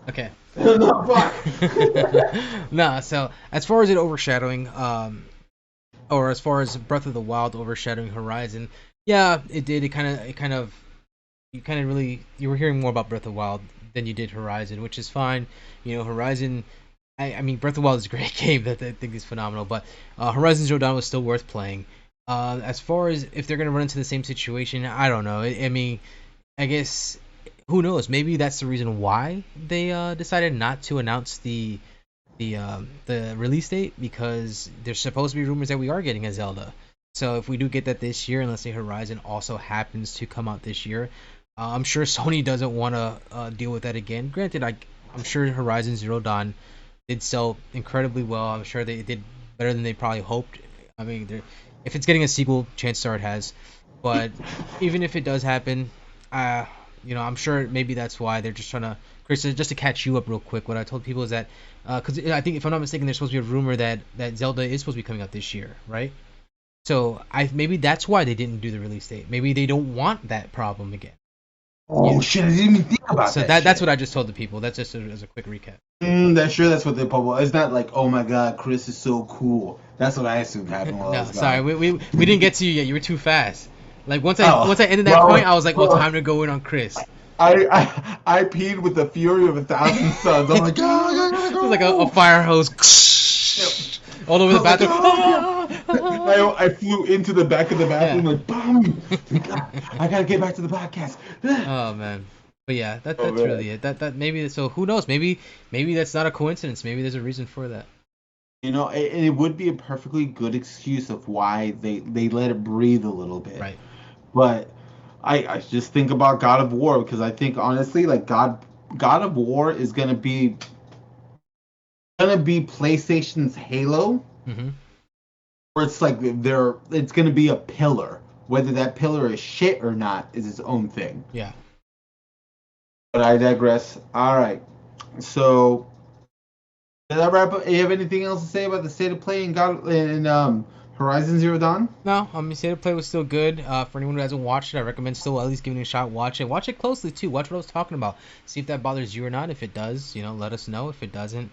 S2: Okay.
S1: No, fuck.
S2: Nah. So as far as it overshadowing, or as far as Breath of the Wild overshadowing Horizon, yeah, it did. You kind of really you were hearing more about Breath of the Wild than you did Horizon, which is fine. Horizon. I mean, Breath of the Wild is a great game that I think is phenomenal, but Horizon Zero Dawn was still worth playing. As far as if they're gonna run into the same situation, I don't know. I mean, I guess who knows? Maybe that's the reason why they decided not to announce the release date, because there's supposed to be rumors that we are getting a Zelda. So if we do get that this year, and let's say Horizon also happens to come out this year, I'm sure Sony doesn't want to deal with that again. Granted, I'm sure Horizon Zero Dawn did sell incredibly well. I'm sure they did better than they probably hoped. I mean, if it's getting a sequel, chances are it has. But even if it does happen, I'm sure maybe that's why they're just trying to. Chris, just to catch you up real quick, what I told people is that because I think if I'm not mistaken, there's supposed to be a rumor that Zelda is supposed to be coming out this year, right? So maybe that's why they didn't do the release date. Maybe they don't want that problem again.
S1: Oh shit! I didn't even think about
S2: So
S1: that.
S2: that's
S1: Shit.
S2: what I just told the people. That's just as a quick recap.
S1: That's what they probably. It's not like, oh my god, Chris is so cool. That's what I assumed happened while I
S2: No,
S1: was
S2: sorry,
S1: gone.
S2: we didn't get to you yet. You were too fast. Like
S1: Oh,
S2: once I ended that
S1: well,
S2: point, I was like, well,
S1: well,
S2: time to go in on Chris.
S1: I peed with the fury of 1,000 suns. I'm like, oh, I gotta
S2: It was like a
S1: go.
S2: fire hose
S1: Yep.
S2: all over the
S1: I'm like,
S2: bathroom.
S1: oh, yeah. I flew into the back of the bathroom
S2: Yeah.
S1: like, boom! I gotta get back to the podcast.
S2: Oh man. But yeah,
S1: Oh
S2: that's
S1: man.
S2: really it. That maybe so who knows? Maybe that's not a coincidence. Maybe there's a reason for that.
S1: It would be a perfectly good excuse of why they let it breathe a little bit.
S2: Right.
S1: But I just think about God of War because I think honestly, like God of War is gonna be PlayStation's Halo,
S2: Mm-hmm.
S1: where it's like it's gonna be a pillar. Whether that pillar is shit or not is its own thing.
S2: Yeah.
S1: But I digress. All right. So did that wrap up? You have anything else to say about the state of play in Horizon Zero Dawn?
S2: No, State of Play was still good. For anyone who hasn't watched it, I recommend still at least giving it a shot. Watch it. Watch it closely too. Watch what I was talking about. See if that bothers you or not. If it does, let us know. If it doesn't,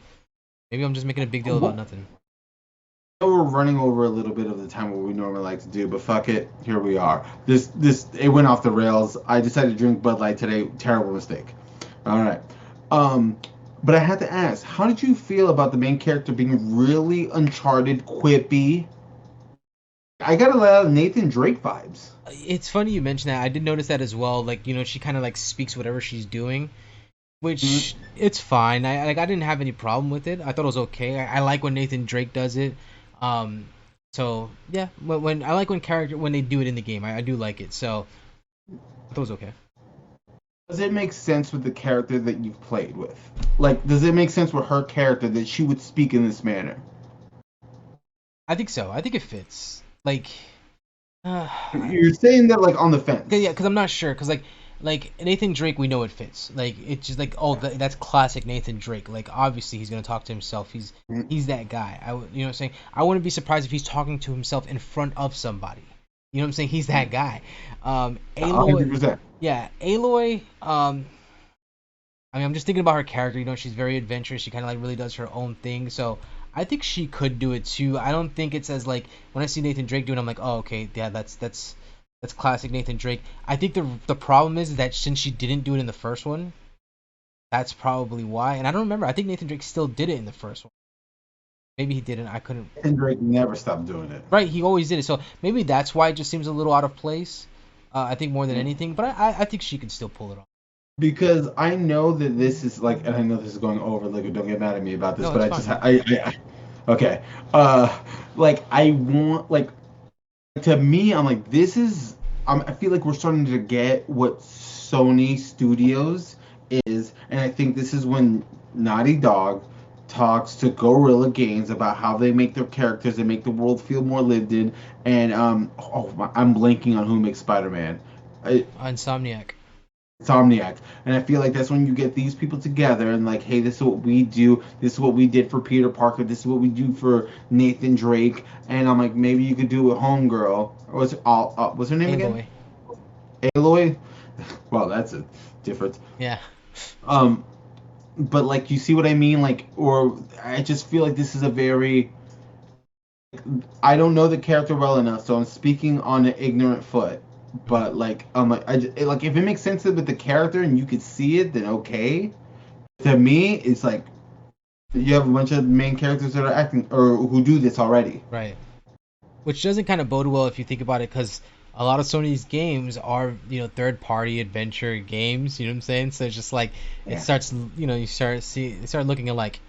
S2: maybe I'm just making a big deal about nothing.
S1: We're running over a little bit of the time what we normally like to do, but fuck it, here we are. It went off the rails. I decided to drink Bud Light today. Terrible mistake. All right. But I had to ask, how did you feel about the main character being really Uncharted, quippy? I got a lot of Nathan Drake vibes.
S2: It's funny you mention that. I did notice that as well. Like, she kind of like speaks whatever she's doing, which it's fine. I didn't have any problem with it. I thought it was okay. I like when Nathan Drake does it. So yeah, when I like when they do it in the game, I do like it. So I thought it was okay.
S1: Does it make sense with the character that you've played with? Like, does it make sense with her character that she would speak in this manner?
S2: I think so. I think it fits. Like,
S1: You're saying that like on the fence.
S2: yeah, because I'm not sure. Because like Nathan Drake, we know it fits. Like it's just like, oh, that's classic Nathan Drake. Like obviously he's gonna talk to himself. He's that guy. You know what I'm saying? I wouldn't be surprised if he's talking to himself in front of somebody. You know what I'm saying? He's that guy. Aloy,
S1: 100%.
S2: yeah, Aloy. I'm just thinking about her character. She's very adventurous. She kind of like really does her own thing. So I think she could do it too. I don't think it's as like when I see Nathan Drake doing, I'm like, oh, okay, yeah, that's classic Nathan Drake. I think the problem is that since she didn't do it in the first one, that's probably why. And I don't remember. I think Nathan Drake still did it in the first one. Maybe he didn't. I couldn't.
S1: Nathan Drake never stopped doing it.
S2: Right, he always did it. So maybe that's why it just seems a little out of place. I think more than anything, but I think she can still pull it off.
S1: Because I know that this is like, and I know this is going over. Like, don't get mad at me about this,
S2: No,
S1: but I
S2: it's
S1: just,
S2: fine.
S1: okay. Like I want, like, to me, I'm like, this is. I feel like we're starting to get what Sony Studios is, and I think this is when Naughty Dog talks to Guerrilla Games about how they make their characters and make the world feel more lived in. And I'm blanking on who makes Spider-Man.
S2: Insomniac.
S1: Insomniac. And I feel like that's when you get these people together and like, hey, this is what we do. This is what we did for Peter Parker. This is what we do for Nathan Drake. And I'm like, maybe you could do it with Homegirl. Or what's her name again? Aloy. Well, that's a difference.
S2: Yeah.
S1: But like, you see what I mean? Like, or I just feel like this is a very. I don't know the character well enough, so I'm speaking on an ignorant foot. But like, like if it makes sense with the character and you could see it, then okay. To me, it's like you have a bunch of main characters that are acting or who do this already.
S2: Right. Which doesn't kind of bode well if you think about it, because a lot of Sony's games are third-party adventure games. You know what I'm saying? So it's just like it starts. You start looking at like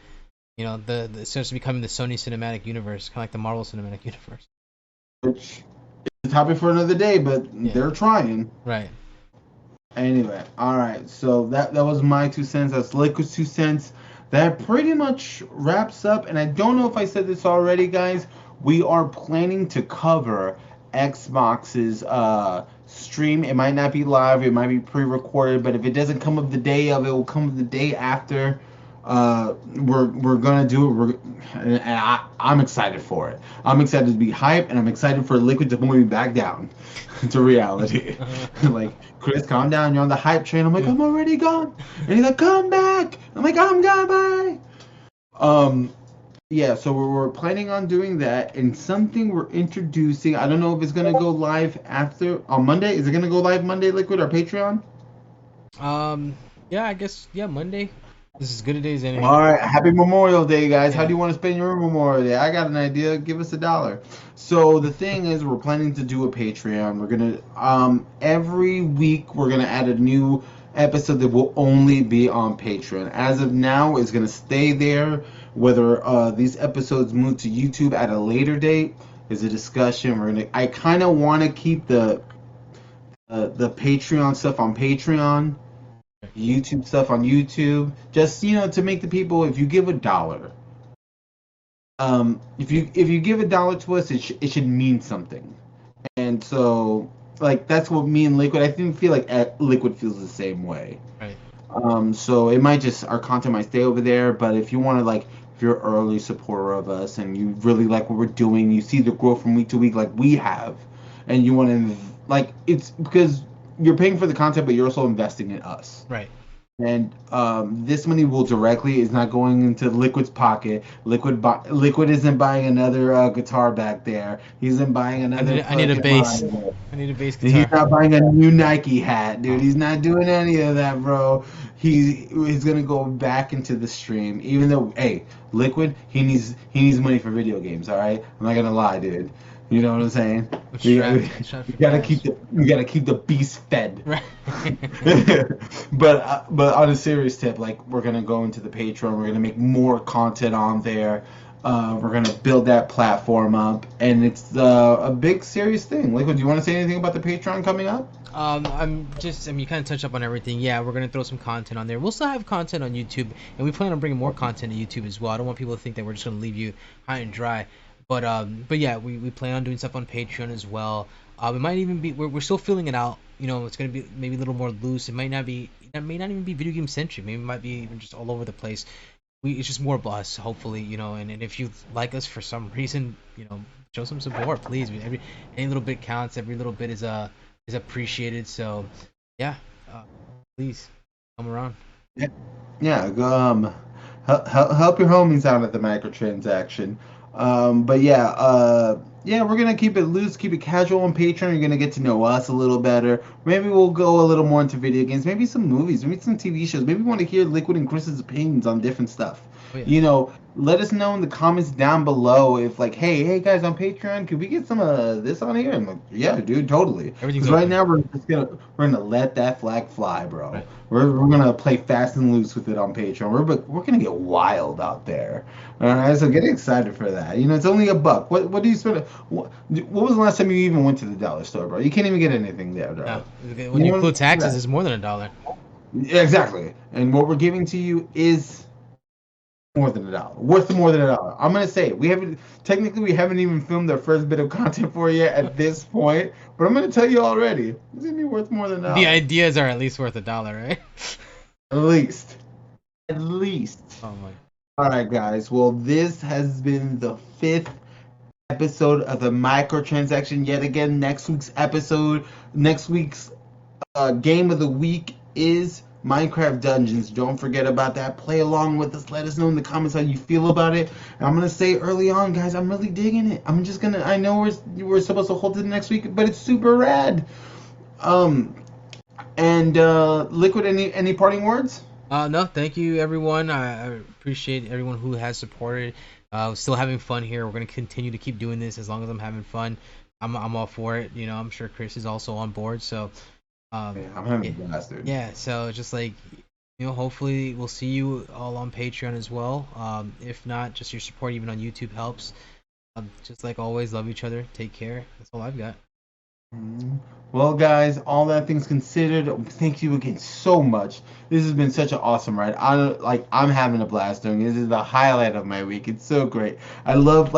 S2: it starts becoming the Sony cinematic universe, kind of like the Marvel cinematic universe.
S1: Which is a topic for another day, but they're trying.
S2: Right.
S1: Anyway, all right. So that was my 2 cents. That's Liquid's 2 cents. That pretty much wraps up. And I don't know if I said this already, guys. We are planning to cover Xbox's stream. It might not be live. It might be pre-recorded. But if it doesn't come up the day of, it will come the day after. We're gonna do it. And I'm excited for it. I'm excited to be hyped, and I'm excited for Liquid to pull me back down to reality. Like, Chris, calm down. You're on the hype train. I'm like, I'm already gone. And he's like, come back. I'm like, I'm gone. Bye. Yeah. So we're planning on doing that, and something we're introducing. I don't know if it's gonna go live on Monday. Is it gonna go live Monday, Liquid, or Patreon?
S2: Yeah, I guess Monday. This is good a day as any.
S1: All right, happy Memorial Day, guys. How do
S2: Yeah.
S1: you want to spend your Memorial Day? I got an idea. Give us $1. So the thing is, we're planning to do a Patreon. We're gonna every week we're gonna add a new episode that will only be on Patreon. As of now, it's gonna stay there. Whether these episodes move to YouTube at a later date is a discussion. I kind of want to keep the Patreon stuff on Patreon, YouTube stuff on YouTube, just to make the people. If you give $1, if you give $1 to us, it should mean something. And so, like, that's what me and Liquid. I think feel like Liquid feels the same way.
S2: Right.
S1: So it might just our content might stay over there, but if you want to like, if you're an early supporter of us and you really like what we're doing, you see the growth from week to week like we have, and you want to like it's because you're paying for the content, but you're also investing in us.
S2: Right.
S1: And this money will directly is not going into Liquid's pocket. Liquid isn't buying another guitar back there. He isn't buying another.
S2: I need a
S1: fucking
S2: bass.
S1: monitor.
S2: I need a bass
S1: He's
S2: guitar.
S1: not buying a new Nike hat, dude. He's not doing any of that, bro. He's gonna go back into the stream, even though, hey, Liquid, he needs money for video games. All right, I'm not gonna lie, dude. You know what I'm saying?
S2: I'm
S1: We,
S2: strapped
S1: we
S2: for
S1: gotta
S2: cash.
S1: keep the beast fed.
S2: Right.
S1: But on a serious tip, like we're gonna go into the Patreon. We're gonna make more content on there. We're gonna build that platform up, and it's a big serious thing. Liquid, do you want to say anything about the Patreon coming up?
S2: You kind of touched up on everything. Yeah, we're gonna throw some content on there. We'll still have content on YouTube, and we plan on bringing more content to YouTube as well. I don't want people to think that we're just gonna leave you high and dry. But yeah, we plan on doing stuff on Patreon as well. It might even be we're still filling it out. It's gonna be maybe a little more loose. It may not even be video game centric. Maybe it might be even just all over the place. It's just more of us, hopefully, and if you like us for some reason, show some support, please. Any little bit counts. Every little bit is appreciated. So, yeah, please come around.
S1: Yeah, go, help your homies out at the microtransaction. But yeah, we're gonna keep it loose, keep it casual on Patreon. You're gonna get to know us a little better. Maybe we'll go a little more into video games, maybe some movies, maybe some TV shows. Maybe we want to hear Liquid and Chris's opinions on different stuff.
S2: Oh yeah,
S1: Let us know in the comments down below if like, hey guys, on Patreon, could we get some of this on here? I'm like, yeah, dude, totally.
S2: everything's
S1: Because right
S2: open.
S1: now we're gonna let that flag fly, bro.
S2: Right.
S1: We're gonna play fast and loose with it on Patreon. We're gonna get wild out there. All right, so get excited for that. It's only $1. What do you spend? What was the last time you even went to the dollar store, bro? You can't even get anything there, bro.
S2: No, when you include taxes,
S1: Yeah.
S2: it's more than $1.
S1: Yeah, exactly. And what we're giving to you is more than $1. Worth more than $1. I'm gonna say we haven't even filmed our first bit of content for you at this point, but I'm gonna tell you already, it's gonna be worth more than $1.
S2: The ideas are at least worth $1, right?
S1: At least. At least.
S2: Oh my.
S1: All right, guys. Well, this has been the 5th episode of the Microtransaction. Yet again, next week's game of the week is Minecraft Dungeons. Don't forget about that. Play along with us. Let us know in the comments how you feel about it. And I'm gonna say early on, guys, I'm really digging it. I know we're supposed to hold it next week, but it's super rad. And Liquid, any parting words?
S2: No, thank you everyone. I appreciate everyone who has supported. Still having fun here. We're gonna continue to keep doing this as long as I'm having fun. I'm all for it. I'm sure Chris is also on board. So,
S1: Yeah, I'm having
S2: yeah,
S1: a blast, dude.
S2: yeah. So just like, hopefully we'll see you all on Patreon as well. If not, just your support even on YouTube helps. Just like always, love each other. Take care. That's all I've got.
S1: Well, guys, all that things considered, thank you again so much. This has been such an awesome ride. I'm having a blast doing it. This is the highlight of my week. It's so great. I love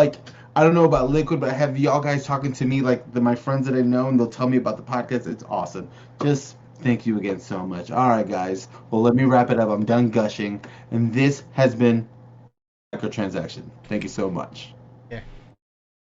S1: I don't know about Liquid, but I have y'all guys talking to me like my friends that I know, and they'll tell me about the podcast. It's awesome. Just thank you again so much. All right, guys. Well, let me wrap it up. I'm done gushing, and this has been Microtransaction. Thank you so much.